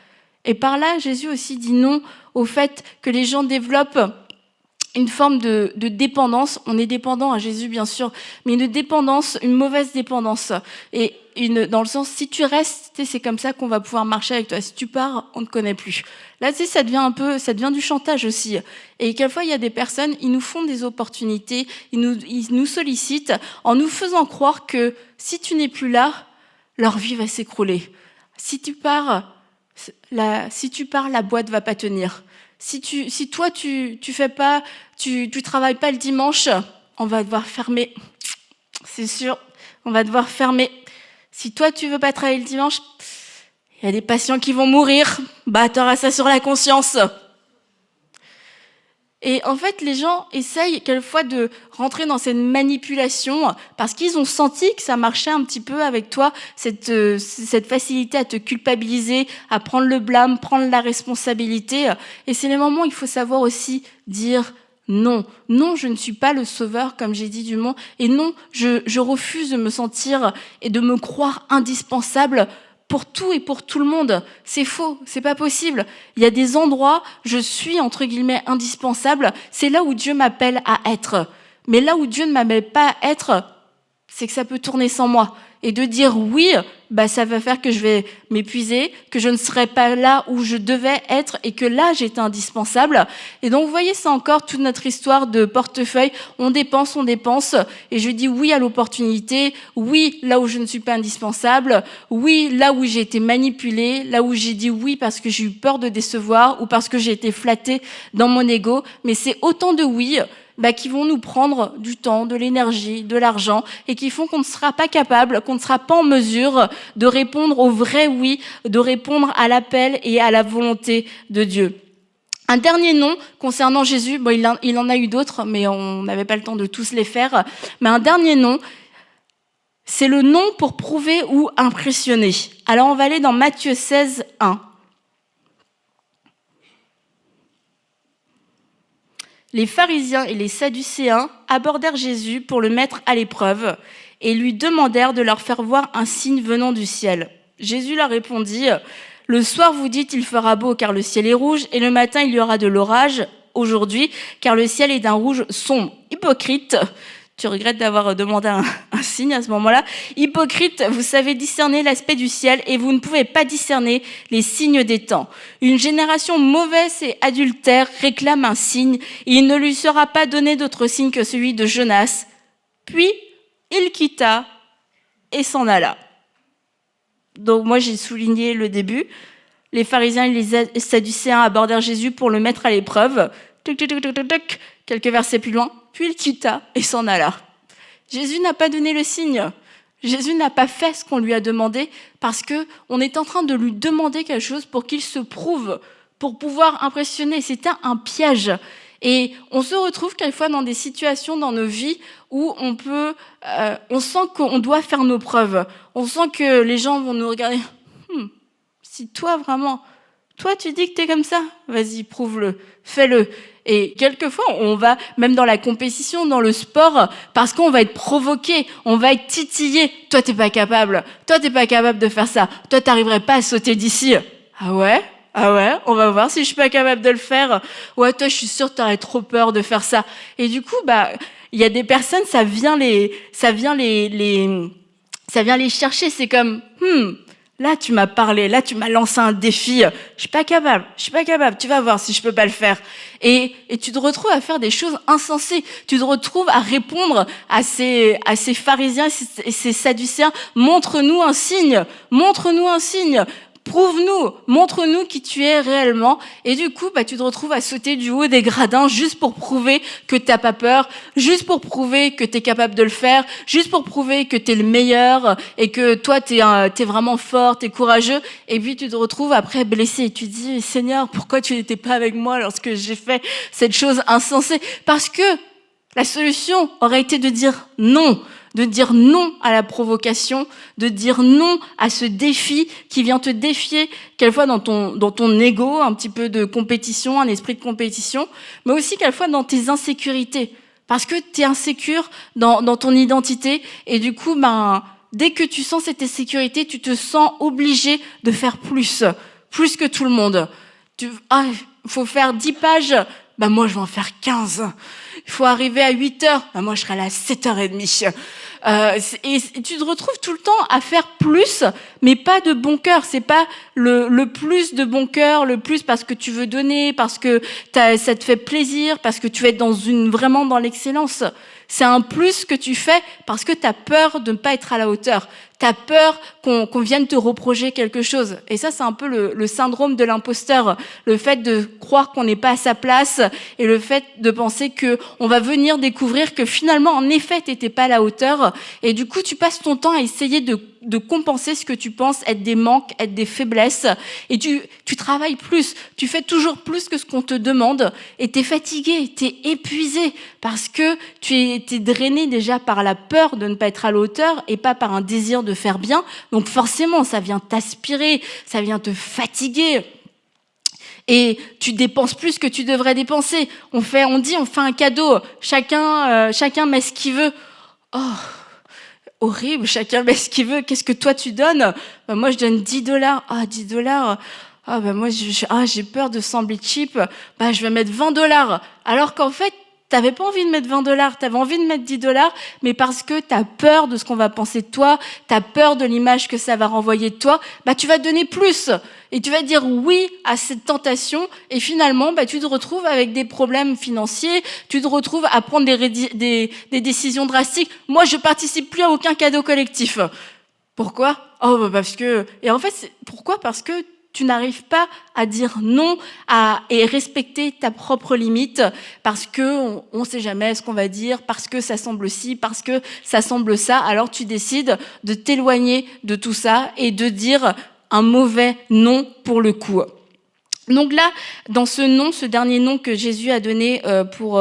Et par là, Jésus aussi dit non au fait que les gens développent une forme de dépendance. On est dépendant à Jésus, bien sûr, mais une mauvaise dépendance. Et dans le sens, si tu restes, c'est comme ça qu'on va pouvoir marcher avec toi. Si tu pars, on ne te connaît plus. Là, ça devient du chantage aussi. Et quelquefois, il y a des personnes, ils nous font des opportunités, ils nous sollicitent en nous faisant croire que si tu n'es plus là, leur vie va s'écrouler. Si tu pars, la boîte va pas tenir. Si toi tu travailles pas le dimanche, on va devoir fermer. C'est sûr, on va devoir fermer. Si toi tu veux pas travailler le dimanche, il y a des patients qui vont mourir. T'auras ça sur la conscience. Et en fait, les gens essayent quelquefois de rentrer dans cette manipulation parce qu'ils ont senti que ça marchait un petit peu avec toi, cette facilité à te culpabiliser, à prendre le blâme, prendre la responsabilité. Et c'est les moments où il faut savoir aussi dire non. Non, je ne suis pas le sauveur, comme j'ai dit du monde. Et non, je refuse de me sentir et de me croire indispensable pour tout et pour tout le monde. C'est faux, c'est pas possible. Il y a des endroits, je suis entre guillemets indispensable, c'est là où Dieu m'appelle à être. Mais là où Dieu ne m'appelle pas à être, c'est que ça peut tourner sans moi. Et de dire oui, ça va faire que je vais m'épuiser, que je ne serai pas là où je devais être et que là, j'étais indispensable. Et donc, vous voyez, c'est encore toute notre histoire de portefeuille. On dépense et je dis oui à l'opportunité, oui là où je ne suis pas indispensable, oui là où j'ai été manipulée, là où j'ai dit oui parce que j'ai eu peur de décevoir ou parce que j'ai été flattée dans mon ego. Mais c'est autant de oui qui vont nous prendre du temps, de l'énergie, de l'argent, et qui font qu'on ne sera pas capable, qu'on ne sera pas en mesure de répondre au vrai oui, de répondre à l'appel et à la volonté de Dieu. Un dernier nom concernant Jésus, il en a eu d'autres, mais on n'avait pas le temps de tous les faire, mais un dernier nom, c'est le nom pour prouver ou impressionner. Alors on va aller dans Matthieu 16, 1. Les pharisiens et les sadducéens abordèrent Jésus pour le mettre à l'épreuve et lui demandèrent de leur faire voir un signe venant du ciel. Jésus leur répondit, « Le soir vous dites il fera beau car le ciel est rouge et le matin il y aura de l'orage aujourd'hui car le ciel est d'un rouge sombre. » Hypocrite, tu regrettes d'avoir demandé un signe à ce moment-là. Hypocrite, vous savez discerner l'aspect du ciel et vous ne pouvez pas discerner les signes des temps. Une génération mauvaise et adultère réclame un signe et il ne lui sera pas donné d'autre signe que celui de Jonas. Puis, il quitta et s'en alla. Donc moi, j'ai souligné le début. Les pharisiens et les sadducéens abordèrent Jésus pour le mettre à l'épreuve. Quelques versets plus loin. Puis il quitta et s'en alla. Jésus n'a pas donné le signe. Jésus n'a pas fait ce qu'on lui a demandé parce qu'on est en train de lui demander quelque chose pour qu'il se prouve, pour pouvoir impressionner. C'était un piège. Et on se retrouve quelquefois dans des situations dans nos vies où on sent qu'on doit faire nos preuves. On sent que les gens vont nous regarder. Si toi vraiment, toi tu dis que t'es comme ça, vas-y prouve-le, fais-le. Et quelquefois on va même dans la compétition, dans le sport, parce qu'on va être provoqué, on va être titillé. Toi t'es pas capable de faire ça. Toi t'arriverais pas à sauter d'ici. Ah ouais, on va voir si je suis pas capable de le faire. Ouais, toi, je suis sûre que t'aurais trop peur de faire ça. Et du coup, il y a des personnes, ça vient les chercher. C'est comme, là, tu m'as parlé, là, tu m'as lancé un défi. Je suis pas capable. Tu vas voir si je peux pas le faire. Et tu te retrouves à faire des choses insensées. Tu te retrouves à répondre à ces pharisiens et ces sadducéens. Montre-nous un signe. Prouve-nous, montre-nous qui tu es réellement. Et du coup, tu te retrouves à sauter du haut des gradins juste pour prouver que t'as pas peur, juste pour prouver que t'es capable de le faire, juste pour prouver que t'es le meilleur et que toi, t'es vraiment fort, t'es courageux. Et puis, tu te retrouves après blessé et tu te dis, Seigneur, pourquoi tu n'étais pas avec moi lorsque j'ai fait cette chose insensée? Parce que la solution aurait été de dire non à la provocation, de dire non à ce défi qui vient te défier quelquefois dans ton ego, un petit peu de compétition, un esprit de compétition, mais aussi quelquefois dans tes insécurités, parce que tu es insécure dans ton identité et du coup, dès que tu sens cette insécurité, tu te sens obligé de faire plus que tout le monde. Faut faire 10 pages, moi je vais en faire 15. Il faut arriver à 8 heures, moi je serai là à 7h30. Et tu te retrouves tout le temps à faire plus, mais pas de bon cœur. C'est pas le plus de bon cœur, le plus parce que tu veux donner, parce que ça te fait plaisir, parce que tu veux être vraiment dans l'excellence. C'est un plus que tu fais parce que tu as peur de ne pas être à la hauteur. Tu as peur qu'on vienne te reprocher quelque chose. Et ça, c'est un peu le syndrome de l'imposteur. Le fait de croire qu'on n'est pas à sa place et le fait de penser qu'on va venir découvrir que finalement, en effet, tu n'étais pas à la hauteur. Et du coup, tu passes ton temps à essayer de compenser ce que tu penses être des manques, être des faiblesses. Et tu travailles plus. Tu fais toujours plus que ce qu'on te demande. Et tu es fatigué, tu es épuisé parce que tu es drainé déjà par la peur de ne pas être à la hauteur et pas par un désir de faire bien. Donc forcément, ça vient t'aspirer, ça vient te fatiguer. Et tu dépenses plus que tu devrais dépenser. On fait un cadeau. Chacun met ce qu'il veut. Oh, horrible, chacun met ce qu'il veut. Qu'est-ce que toi tu donnes? Moi, je donne $10. Ah, $10. Moi, j'ai peur de sembler cheap. Je vais mettre $20. Alors qu'en fait, t'avais pas envie de mettre $20, t'avais envie de mettre $10, mais parce que t'as peur de ce qu'on va penser de toi, t'as peur de l'image que ça va renvoyer de toi, tu vas donner plus. Et tu vas dire oui à cette tentation, et finalement, tu te retrouves avec des problèmes financiers, tu te retrouves à prendre des décisions drastiques. Moi, je participe plus à aucun cadeau collectif. Pourquoi? Parce que... Et en fait, pourquoi? Parce que tu n'arrives pas à dire non et respecter ta propre limite parce que on sait jamais ce qu'on va dire, parce que ça semble ci, parce que ça semble ça. Alors tu décides de t'éloigner de tout ça et de dire un mauvais non pour le coup. Donc là, dans ce dernier nom que Jésus a donné pour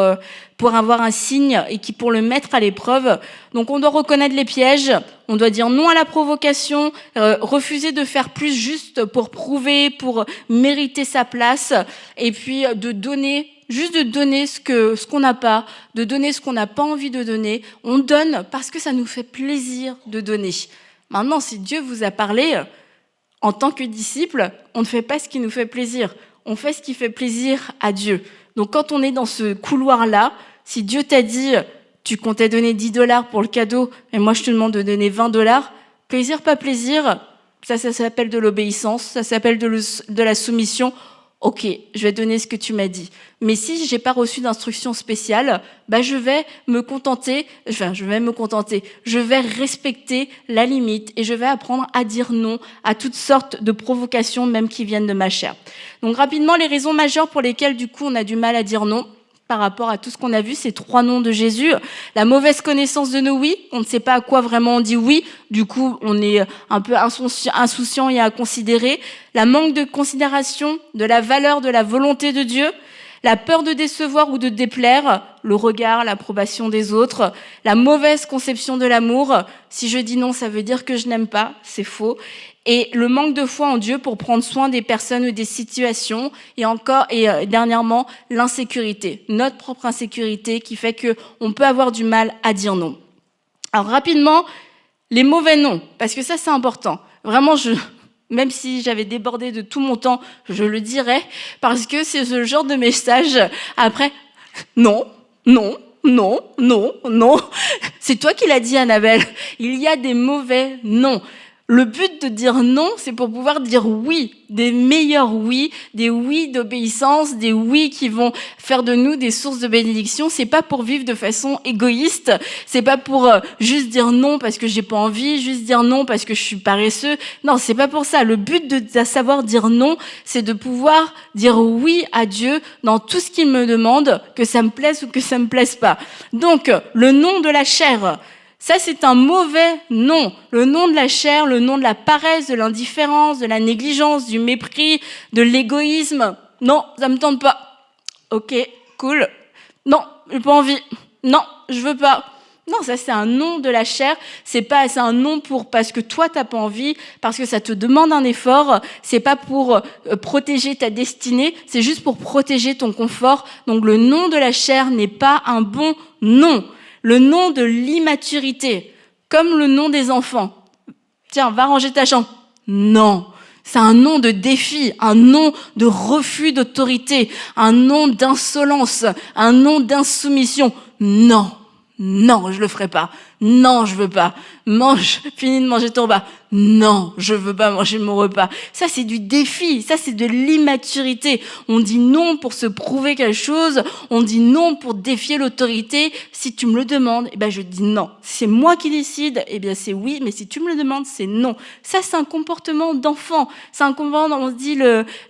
avoir un signe et pour le mettre à l'épreuve, donc on doit reconnaître les pièges, on doit dire non à la provocation, refuser de faire plus juste pour prouver, pour mériter sa place, et puis de donner juste de donner ce qu'on n'a pas, de donner ce qu'on n'a pas envie de donner. On donne parce que ça nous fait plaisir de donner. Maintenant, si Dieu vous a parlé, en tant que disciple, on ne fait pas ce qui nous fait plaisir. On fait ce qui fait plaisir à Dieu. Donc quand on est dans ce couloir-là, si Dieu t'a dit, tu comptais donner 10 $ pour le cadeau, et moi je te demande de donner 20 $, plaisir, pas plaisir, ça s'appelle de l'obéissance, ça s'appelle de la soumission. Ok, je vais donner ce que tu m'as dit. Mais si j'ai pas reçu d'instruction spéciale, je vais me contenter, je vais respecter la limite et je vais apprendre à dire non à toutes sortes de provocations, même qui viennent de ma chair. Donc rapidement, les raisons majeures pour lesquelles du coup on a du mal à dire non par rapport à tout ce qu'on a vu, ces 3 noms de Jésus. La mauvaise connaissance de nos oui, on ne sait pas à quoi vraiment on dit oui, du coup on est un peu insouciant et à considérer. La manque de considération de la valeur de la volonté de Dieu, la peur de décevoir ou de déplaire, le regard, l'approbation des autres, la mauvaise conception de l'amour. Si je dis non, ça veut dire que je n'aime pas, c'est faux. Et le manque de foi en Dieu pour prendre soin des personnes ou des situations. Et dernièrement, l'insécurité, notre propre insécurité qui fait qu'on peut avoir du mal à dire non. Alors rapidement, les mauvais noms, parce que ça c'est important. Vraiment, même si j'avais débordé de tout mon temps, je le dirais, parce que c'est ce genre de message, après, non, non, non, non, non. C'est toi qui l'as dit, Annabelle. Il y a des mauvais noms. Le but de dire non, c'est pour pouvoir dire oui, des meilleurs oui, des oui d'obéissance, des oui qui vont faire de nous des sources de bénédiction. C'est pas pour vivre de façon égoïste, c'est pas pour juste dire non parce que j'ai pas envie, juste dire non parce que je suis paresseux. Non, c'est pas pour ça. Le but de savoir dire non, c'est de pouvoir dire oui à Dieu dans tout ce qu'il me demande, que ça me plaise ou que ça me plaise pas. Donc, le nom de la chair. Ça, c'est un mauvais nom. Le nom de la chair, le nom de la paresse, de l'indifférence, de la négligence, du mépris, de l'égoïsme. Non, ça me tente pas. Ok, cool. Non, j'ai pas envie. Non, je veux pas. Non, ça c'est un nom de la chair. C'est un nom parce que toi t'as pas envie, parce que ça te demande un effort. C'est pas pour protéger ta destinée. C'est juste pour protéger ton confort. Donc le nom de la chair n'est pas un bon nom. Le nom de l'immaturité, comme le nom des enfants. Tiens, va ranger ta chambre. Non, c'est un nom de défi, un nom de refus d'autorité, un nom d'insolence, un nom d'insoumission. Non, non, je le ferai pas. Non, je veux pas. Finis de manger ton repas. Non, je veux pas manger mon repas. Ça, c'est du défi. Ça, c'est de l'immaturité. On dit non pour se prouver quelque chose. On dit non pour défier l'autorité. Si tu me le demandes, je dis non. C'est moi qui décide, c'est oui. Mais si tu me le demandes, c'est non. Ça, c'est un comportement d'enfant. C'est un comportement, on se dit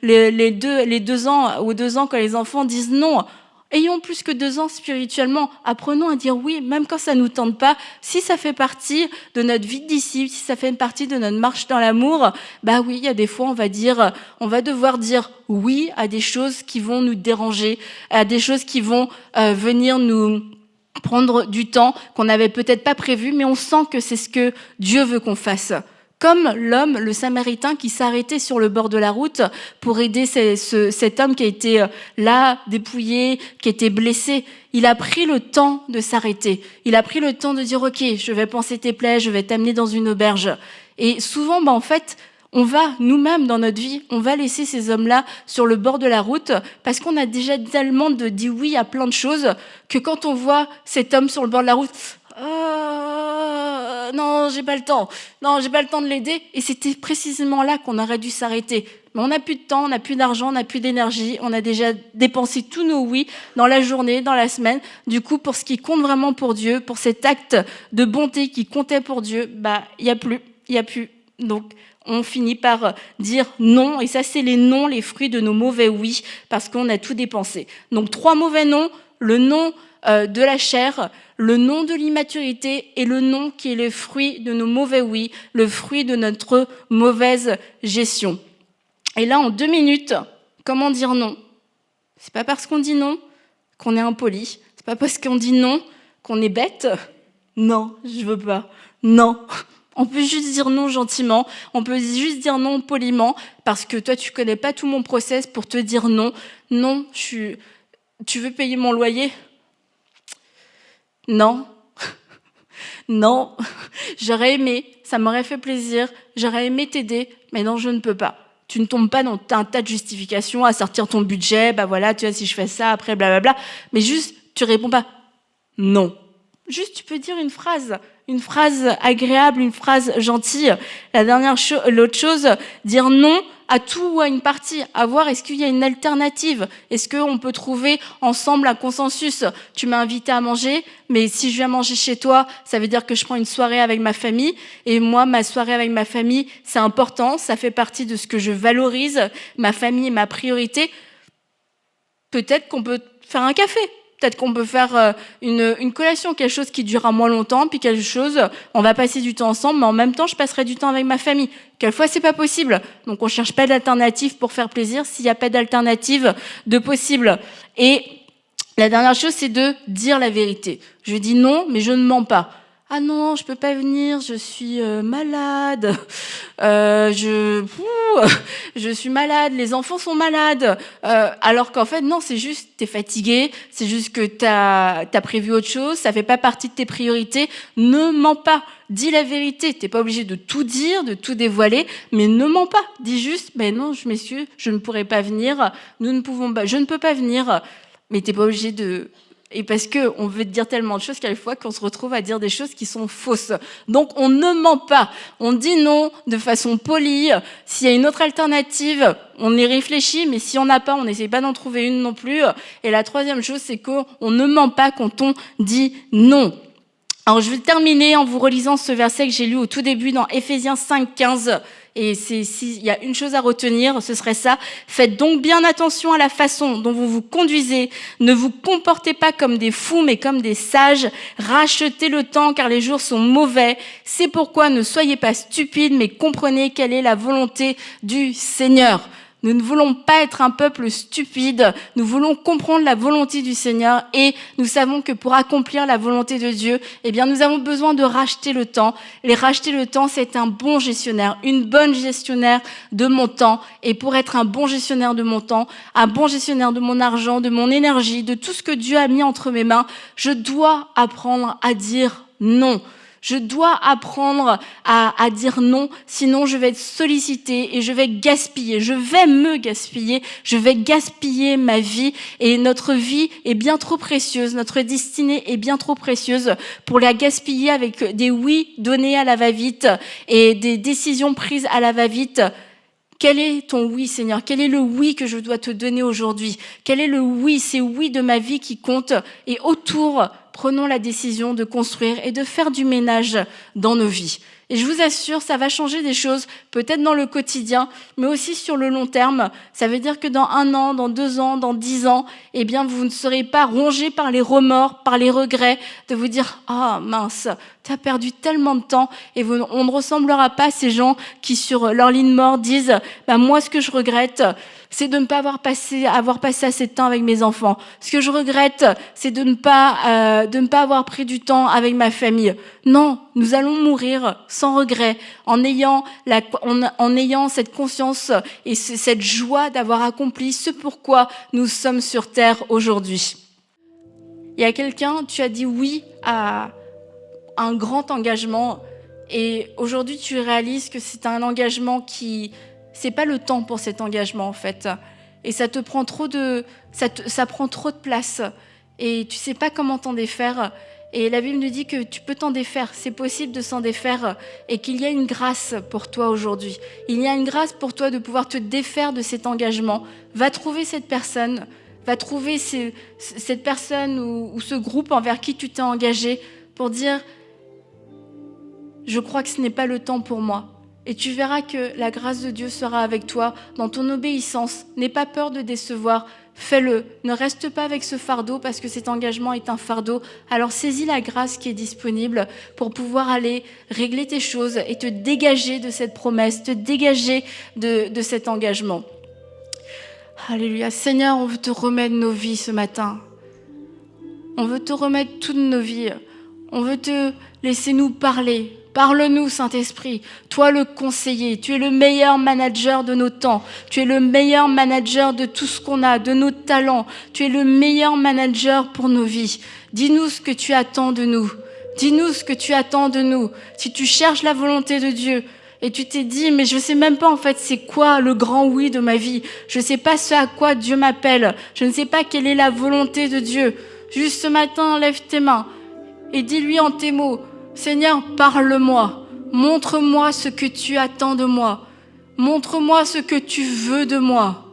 les 2 ans ou 2 ans quand les enfants disent non. Ayons plus que 2 ans spirituellement, apprenons à dire oui, même quand ça nous tente pas. Si ça fait partie de notre vie de disciple, si ça fait partie de notre marche dans l'amour, oui, il y a des fois on va devoir dire oui à des choses qui vont nous déranger, à des choses qui vont venir nous prendre du temps qu'on n'avait peut-être pas prévu, mais on sent que c'est ce que Dieu veut qu'on fasse. Comme l'homme, le Samaritain, qui s'arrêtait sur le bord de la route pour aider cet homme qui a été là, dépouillé, qui était blessé. Il a pris le temps de s'arrêter. Il a pris le temps de dire « Ok, je vais panser tes plaies, je vais t'amener dans une auberge. » Et souvent, en fait, on va, nous-mêmes, dans notre vie, on va laisser ces hommes-là sur le bord de la route parce qu'on a déjà tellement dit oui à plein de choses que quand on voit cet homme sur le bord de la route... non, j'ai pas le temps. Non, j'ai pas le temps de l'aider. Et c'était précisément là qu'on aurait dû s'arrêter. Mais on n'a plus de temps, on n'a plus d'argent, on n'a plus d'énergie. On a déjà dépensé tous nos oui dans la journée, dans la semaine. Du coup, pour ce qui compte vraiment pour Dieu, pour cet acte de bonté qui comptait pour Dieu, il y a plus. Donc, on finit par dire non. Et ça, c'est les non, les fruits de nos mauvais oui, parce qu'on a tout dépensé. Donc, 3 mauvais noms. Le nom de la chair, le nom de l'immaturité et le nom qui est le fruit de nos mauvais oui, le fruit de notre mauvaise gestion. Et là, en 2 minutes, comment dire non ? C'est pas parce qu'on dit non qu'on est impoli. C'est pas parce qu'on dit non qu'on est bête. Non, je veux pas. Non. On peut juste dire non gentiment. On peut juste dire non poliment parce que toi, tu connais pas tout mon process pour te dire non. Non, tu veux payer mon loyer? Non, non, j'aurais aimé, ça m'aurait fait plaisir, j'aurais aimé t'aider, mais non, je ne peux pas. Tu ne tombes pas dans un tas de justifications à sortir ton budget, bah voilà, tu vois, si je fais ça, après, blablabla. Mais juste, tu réponds pas non. Juste, tu peux dire une phrase agréable, une phrase gentille. L'autre chose, dire non à tout ou à une partie, à voir est-ce qu'il y a une alternative, est-ce qu'on peut trouver ensemble un consensus. Tu m'as invité à manger, mais si je viens manger chez toi, ça veut dire que je prends une soirée avec ma famille, et moi, ma soirée avec ma famille, c'est important, ça fait partie de ce que je valorise, ma famille est ma priorité. Peut-être qu'on peut faire un café. Peut-être qu'on peut faire une collation, quelque chose qui durera moins longtemps, puis quelque chose, on va passer du temps ensemble, mais en même temps, je passerai du temps avec ma famille. Quelquefois, c'est pas possible. Donc, on cherche pas d'alternative pour faire plaisir s'il n'y a pas d'alternative de possible. Et la dernière chose, c'est de dire la vérité. Je dis non, mais je ne mens pas. Ah non, je peux pas venir, je suis malade, je suis malade, les enfants sont malades. Alors qu'en fait, non, c'est juste, t'es fatigué, c'est juste que t'as prévu autre chose, ça fait pas partie de tes priorités. Ne mens pas, dis la vérité. T'es pas obligé de tout dire, de tout dévoiler, mais ne mens pas. Dis juste, ben non, messieurs, je ne pourrai pas venir, nous ne pouvons pas, je ne peux pas venir, mais t'es pas obligé de... Et parce que on veut te dire tellement de choses quelquefois qu'on se retrouve à dire des choses qui sont fausses. Donc on ne ment pas. On dit non de façon polie. S'il y a une autre alternative, on y réfléchit, mais si on n'a pas, on n'essaie pas d'en trouver une non plus. Et la troisième chose, c'est qu'on ne ment pas quand on dit non. Alors je vais terminer en vous relisant ce verset que j'ai lu au tout début dans Éphésiens 5:15. Et s'il y a une chose à retenir, ce serait ça. Faites donc bien attention à la façon dont vous vous conduisez. Ne vous comportez pas comme des fous, mais comme des sages. Rachetez le temps, car les jours sont mauvais. C'est pourquoi ne soyez pas stupides, mais comprenez quelle est la volonté du Seigneur. Nous ne voulons pas être un peuple stupide, nous voulons comprendre la volonté du Seigneur et nous savons que pour accomplir la volonté de Dieu, eh bien, nous avons besoin de racheter le temps. Et racheter le temps, c'est un bon gestionnaire, une bonne gestionnaire de mon temps. Et pour être un bon gestionnaire de mon temps, un bon gestionnaire de mon argent, de mon énergie, de tout ce que Dieu a mis entre mes mains, je dois apprendre à dire non. Je dois apprendre à dire non, sinon je vais être sollicitée et je vais gaspiller, je vais me gaspiller, je vais gaspiller ma vie et notre vie est bien trop précieuse, notre destinée est bien trop précieuse pour la gaspiller avec des oui donnés à la va-vite et des décisions prises à la va-vite. Quel est ton oui, Seigneur? Quel est le oui que je dois te donner aujourd'hui? Quel est le oui, ces oui de ma vie qui comptent? Et autour, prenons la décision de construire et de faire du ménage dans nos vies. Et je vous assure, ça va changer des choses, peut-être dans le quotidien, mais aussi sur le long terme. Ça veut dire que dans 1 an, dans 2 ans, dans 10 ans, eh bien, vous ne serez pas rongés par les remords, par les regrets, de vous dire « Ah, mince, tu as perdu tellement de temps » et on ne ressemblera pas à ces gens qui, sur leur lit de mort, disent « Bah, moi, ce que je regrette, c'est de ne pas avoir passé assez de temps avec mes enfants. Ce que je regrette, c'est de ne pas avoir pris du temps avec ma famille. » Non, nous allons mourir sans regret, en ayant cette conscience et cette joie d'avoir accompli ce pourquoi nous sommes sur terre aujourd'hui. Il y a quelqu'un, tu as dit oui à un grand engagement et aujourd'hui tu réalises que c'est un engagement c'est pas le temps pour cet engagement en fait. Et ça prend trop de place et tu sais pas comment t'en défaire. Et la Bible nous dit que tu peux t'en défaire, c'est possible de s'en défaire et qu'il y a une grâce pour toi aujourd'hui. Il y a une grâce pour toi de pouvoir te défaire de cet engagement. Va trouver cette personne, va trouver cette personne ou ce groupe envers qui tu t'es engagé pour dire « Je crois que ce n'est pas le temps pour moi ». Et tu verras que la grâce de Dieu sera avec toi dans ton obéissance. N'aie pas peur de décevoir. Fais-le. Ne reste pas avec ce fardeau parce que cet engagement est un fardeau. Alors saisis la grâce qui est disponible pour pouvoir aller régler tes choses et te dégager de cette promesse, te dégager de cet engagement. Alléluia. Seigneur, on veut te remettre nos vies ce matin. On veut te remettre toutes nos vies. On veut te laisser nous parler Parle-nous, Saint-Esprit. Toi, le conseiller, tu es le meilleur manager de nos temps. Tu es le meilleur manager de tout ce qu'on a, de nos talents. Tu es le meilleur manager pour nos vies. Dis-nous ce que tu attends de nous. Dis-nous ce que tu attends de nous. Si tu cherches la volonté de Dieu et tu t'es dit, mais je sais même pas en fait c'est quoi le grand oui de ma vie. Je sais pas ce à quoi Dieu m'appelle. Je ne sais pas quelle est la volonté de Dieu. Juste ce matin, lève tes mains et dis-lui en tes mots, Seigneur, parle-moi. Montre-moi ce que tu attends de moi. Montre-moi ce que tu veux de moi.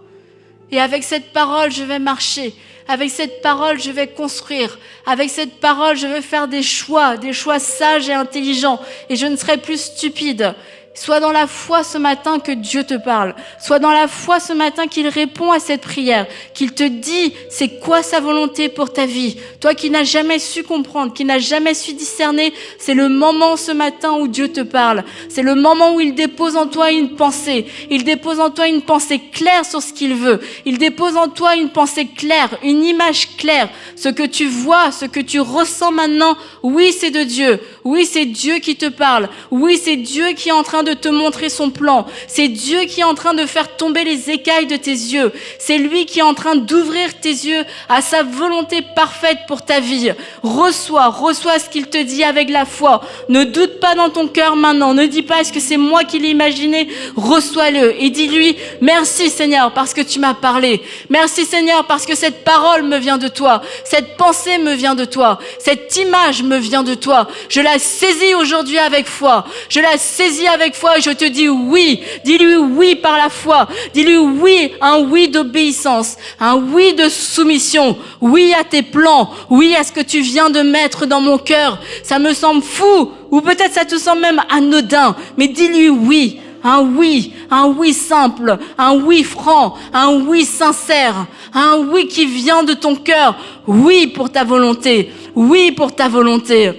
Et avec cette parole, je vais marcher. Avec cette parole, je vais construire. Avec cette parole, je vais faire des choix sages et intelligents. Et je ne serai plus stupide. Sois dans la foi ce matin que Dieu te parle. Sois dans la foi ce matin qu'il répond à cette prière, qu'il te dit c'est quoi sa volonté pour ta vie. Toi qui n'as jamais su comprendre, qui n'as jamais su discerner, c'est le moment ce matin où Dieu te parle. C'est le moment où il dépose en toi une pensée. Il dépose en toi une pensée claire sur ce qu'il veut. Il dépose en toi une pensée claire, une image claire. Ce que tu vois, ce que tu ressens maintenant, oui c'est de Dieu. Oui c'est Dieu qui te parle. Oui c'est Dieu qui est en train de te montrer son plan. C'est Dieu qui est en train de faire tomber les écailles de tes yeux. C'est lui qui est en train d'ouvrir tes yeux à sa volonté parfaite pour ta vie. Reçois ce qu'il te dit avec la foi. Ne doute pas dans ton cœur maintenant. Ne dis pas est-ce que c'est moi qui l'ai imaginé. Reçois-le et dis-lui merci Seigneur parce que tu m'as parlé. Merci Seigneur parce que cette parole me vient de toi. Cette pensée me vient de toi. Cette image me vient de toi. Je la saisis aujourd'hui avec foi. Je la saisis avec foi et je te dis oui. Dis-lui oui par la foi. Dis-lui oui, un oui d'obéissance, un oui de soumission, oui à tes plans, oui à ce que tu viens de mettre dans mon cœur. Ça me semble fou ou peut-être ça te semble même anodin, mais dis-lui oui. Un oui simple, un oui franc, un oui sincère, un oui qui vient de ton cœur. Oui pour ta volonté, oui pour ta volonté.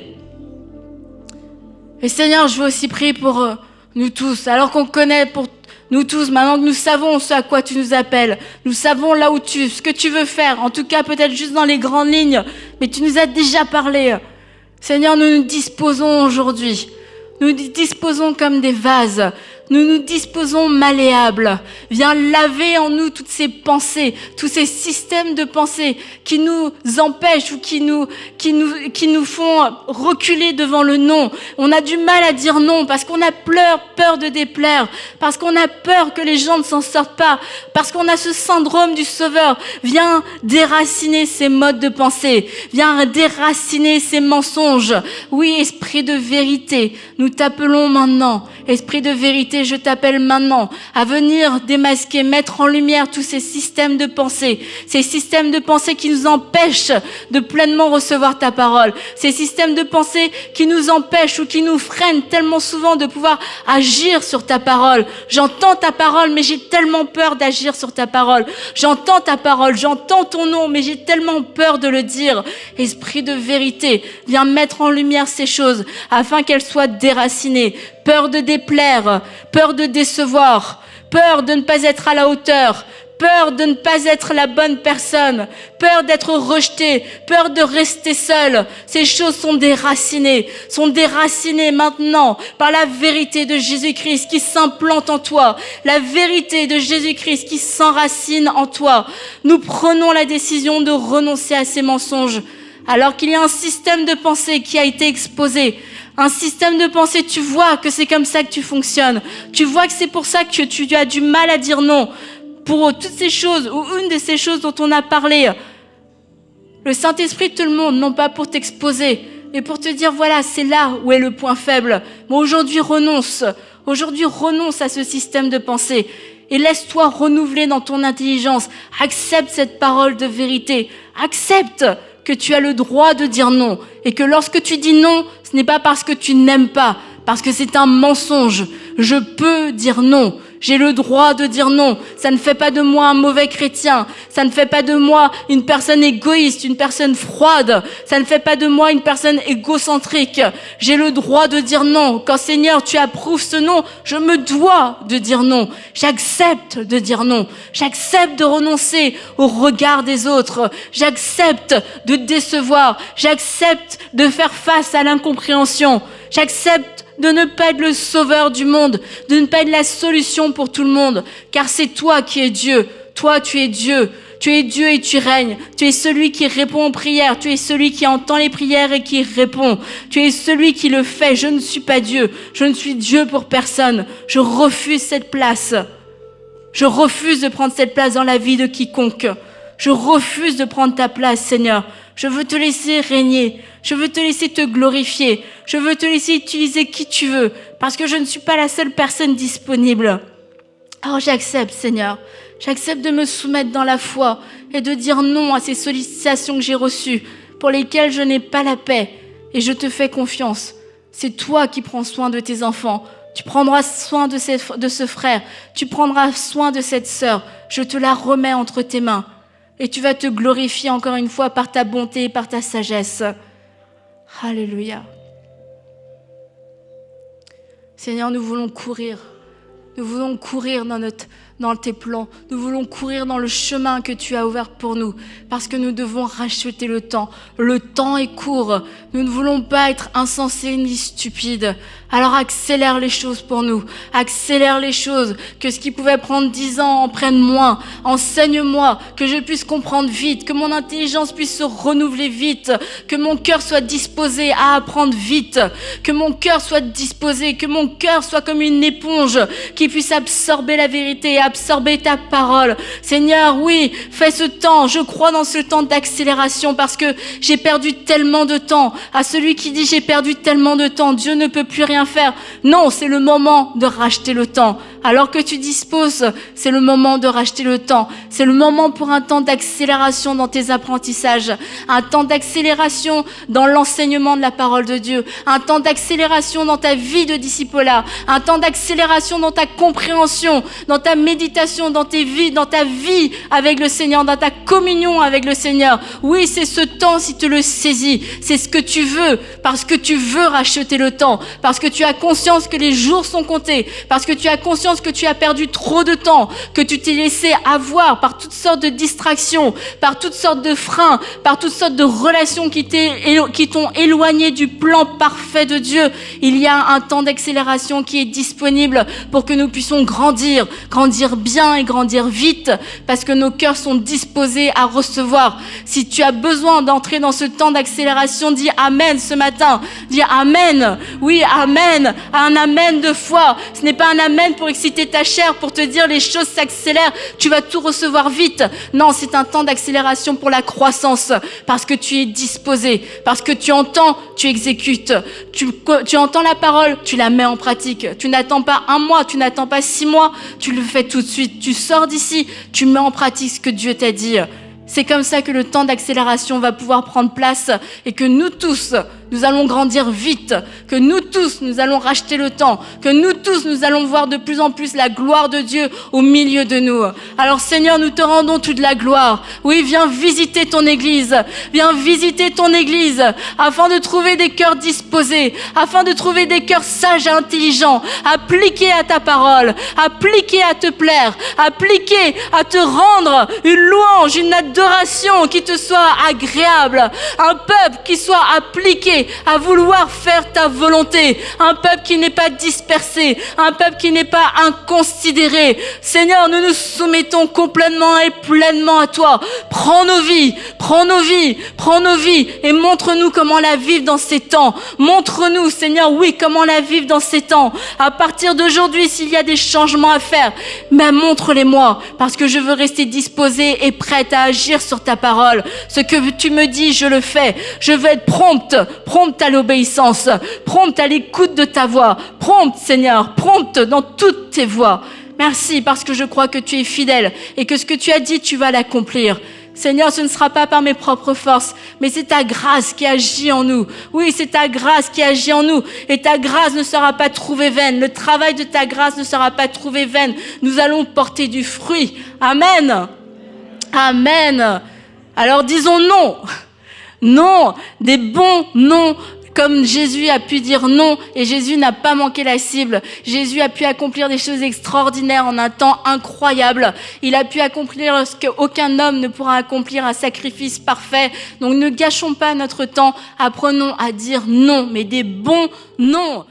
Et Seigneur, je veux aussi prier pour nous tous, alors qu'on connaît pour nous tous, maintenant que nous savons ce à quoi tu nous appelles, nous savons là où ce que tu veux faire, en tout cas peut-être juste dans les grandes lignes, mais tu nous as déjà parlé. Seigneur, nous nous disposons aujourd'hui, nous nous disposons comme des vases, nous nous disposons malléables. Viens laver en nous toutes ces pensées, tous ces systèmes de pensée qui nous empêchent ou qui nous font reculer devant le non. On a du mal à dire non parce qu'on a peur de déplaire, parce qu'on a peur que les gens ne s'en sortent pas, parce qu'on a ce syndrome du sauveur. Viens déraciner ces modes de pensée. Viens déraciner ces mensonges. Oui, esprit de vérité, nous t'appelons maintenant. Esprit de vérité, je t'appelle maintenant à venir démasquer, mettre en lumière tous ces systèmes de pensée, ces systèmes de pensée qui nous empêchent de pleinement recevoir ta parole, ces systèmes de pensée qui nous empêchent ou qui nous freinent tellement souvent de pouvoir agir sur ta parole. J'entends ta parole, mais j'ai tellement peur d'agir sur ta parole. J'entends ta parole, j'entends ton nom, mais j'ai tellement peur de le dire. Esprit de vérité, viens mettre en lumière ces choses afin qu'elles soient déracinées. Peur de déplaire, peur de décevoir, peur de ne pas être à la hauteur, peur de ne pas être la bonne personne, peur d'être rejeté, peur de rester seul. Ces choses sont déracinées maintenant par la vérité de Jésus-Christ qui s'implante en toi, la vérité de Jésus-Christ qui s'enracine en toi. Nous prenons la décision de renoncer à ces mensonges alors qu'il y a un système de pensée qui a été exposé. Un système de pensée, tu vois que c'est comme ça que tu fonctionnes. Tu vois que c'est pour ça que tu as du mal à dire non. Pour toutes ces choses, ou une de ces choses dont on a parlé. Le Saint-Esprit te le montre, non pas pour t'exposer, mais pour te dire, voilà, c'est là où est le point faible. Mais aujourd'hui, renonce. Aujourd'hui, renonce à ce système de pensée. Et laisse-toi renouveler dans ton intelligence. Accepte cette parole de vérité. Accepte que tu as le droit de dire non. Et que lorsque tu dis non, ce n'est pas parce que tu n'aimes pas, parce que c'est un mensonge. Je peux dire non. J'ai le droit de dire non. Ça ne fait pas de moi un mauvais chrétien. Ça ne fait pas de moi une personne égoïste, une personne froide. Ça ne fait pas de moi une personne égocentrique. J'ai le droit de dire non. Quand Seigneur, tu approuves ce non, je me dois de dire non. J'accepte de dire non. J'accepte de renoncer au regard des autres. J'accepte de décevoir. J'accepte de faire face à l'incompréhension. J'accepte de ne pas être le sauveur du monde, de ne pas être la solution pour tout le monde, car c'est toi qui es Dieu. Toi, tu es Dieu. Tu es Dieu et tu règnes. Tu es celui qui répond aux prières. Tu es celui qui entend les prières et qui répond. Tu es celui qui le fait. Je ne suis pas Dieu. Je ne suis Dieu pour personne. Je refuse cette place. Je refuse de prendre cette place dans la vie de quiconque. Je refuse de prendre ta place, Seigneur. Je veux te laisser régner. Je veux te laisser te glorifier. Je veux te laisser utiliser qui tu veux. Parce que je ne suis pas la seule personne disponible. Alors j'accepte, Seigneur. J'accepte de me soumettre dans la foi et de dire non à ces sollicitations que j'ai reçues, pour lesquelles je n'ai pas la paix. Et je te fais confiance. C'est toi qui prends soin de tes enfants. Tu prendras soin de ce frère. Tu prendras soin de cette sœur. Je te la remets entre tes mains. Et tu vas te glorifier encore une fois par ta bonté et par ta sagesse. Alléluia. Seigneur, nous voulons courir. Nous voulons courir dans tes plans. Nous voulons courir dans le chemin que tu as ouvert pour nous. Parce que nous devons racheter le temps. Le temps est court. Nous ne voulons pas être insensés ni stupides. Alors accélère les choses pour nous. Accélère les choses. Que ce qui pouvait prendre 10 ans en prenne moins. Enseigne-moi. Que je puisse comprendre vite. Que mon intelligence puisse se renouveler vite. Que mon cœur soit disposé à apprendre vite. Que mon cœur soit disposé. Que mon cœur soit comme une éponge qui puisse absorber la vérité, absorber ta parole. Seigneur, oui, fais ce temps. Je crois dans ce temps d'accélération parce que j'ai perdu tellement de temps. À celui qui dit j'ai perdu tellement de temps, Dieu ne peut plus rien faire. Non, c'est le moment de racheter le temps. Alors que tu disposes, c'est le moment de racheter le temps. C'est le moment pour un temps d'accélération dans tes apprentissages. Un temps d'accélération dans l'enseignement de la parole de Dieu. Un temps d'accélération dans ta vie de discipulat. Un temps d'accélération dans ta compréhension, dans ta méditation, dans ta vie avec le Seigneur, dans ta communion avec le Seigneur. Oui, c'est ce temps si tu le saisis. C'est ce que tu veux, parce que tu veux racheter le temps, parce que tu as conscience que les jours sont comptés, parce que tu as conscience que tu as perdu trop de temps, que tu t'es laissé avoir par toutes sortes de distractions, par toutes sortes de freins, par toutes sortes de relations qui t'ont éloigné du plan parfait de Dieu. Il y a un temps d'accélération qui est disponible pour que nous puissions grandir bien et grandir vite, parce que nos cœurs sont disposés à recevoir. Si tu as besoin d'entrer dans ce temps d'accélération, dis Amen ce matin. Dis Amen. Oui, Amen. Un Amen de foi. Ce n'est pas un Amen pour exciter ta chair, pour te dire les choses s'accélèrent, tu vas tout recevoir vite. Non, c'est un temps d'accélération pour la croissance, parce que tu es disposé, parce que tu entends, tu exécutes. Tu entends la parole, tu la mets en pratique. Tu n'attends pas 1 mois, tu n'attends pas 6 mois, tu le fais tout de suite. Tu sors d'ici, tu mets en pratique ce que Dieu t'a dit. C'est comme ça que le temps d'accélération va pouvoir prendre place et que nous tous, nous allons grandir vite, que nous tous, nous allons racheter le temps, que nous tous, nous allons voir de plus en plus la gloire de Dieu au milieu de nous. Alors Seigneur, nous te rendons toute la gloire. Oui, viens visiter ton Église, afin de trouver des cœurs disposés, afin de trouver des cœurs sages et intelligents, appliqués à ta parole, appliqués à te plaire, appliqués à te rendre une louange, une adoration qui te soit agréable, un peuple qui soit appliqué à vouloir faire ta volonté, un peuple qui n'est pas dispersé, un peuple qui n'est pas inconsidéré. Seigneur, nous nous soumettons complètement et pleinement à toi. Prends nos vies et montre-nous comment la vivre dans ces temps. Montre-nous, Seigneur, oui, comment la vivre dans ces temps. À partir d'aujourd'hui, s'il y a des changements à faire, mais montre-les-moi, parce que je veux rester disposée et prête à agir sur ta parole. Ce que tu me dis, je le fais. Je veux être prompte à l'obéissance, prompte à l'écoute de ta voix, prompte, Seigneur, prompte dans toutes tes voies. Merci, parce que je crois que tu es fidèle et que ce que tu as dit, tu vas l'accomplir. Seigneur, ce ne sera pas par mes propres forces, mais c'est ta grâce qui agit en nous. Oui, c'est ta grâce qui agit en nous. Et ta grâce ne sera pas trouvée vaine. Le travail de ta grâce ne sera pas trouvé vaine. Nous allons porter du fruit. Amen. Amen. Alors disons non. Non, des bons non, comme Jésus a pu dire non, et Jésus n'a pas manqué la cible. Jésus a pu accomplir des choses extraordinaires en un temps incroyable. Il a pu accomplir ce qu'aucun homme ne pourra accomplir, un sacrifice parfait. Donc ne gâchons pas notre temps, apprenons à dire non, mais des bons non.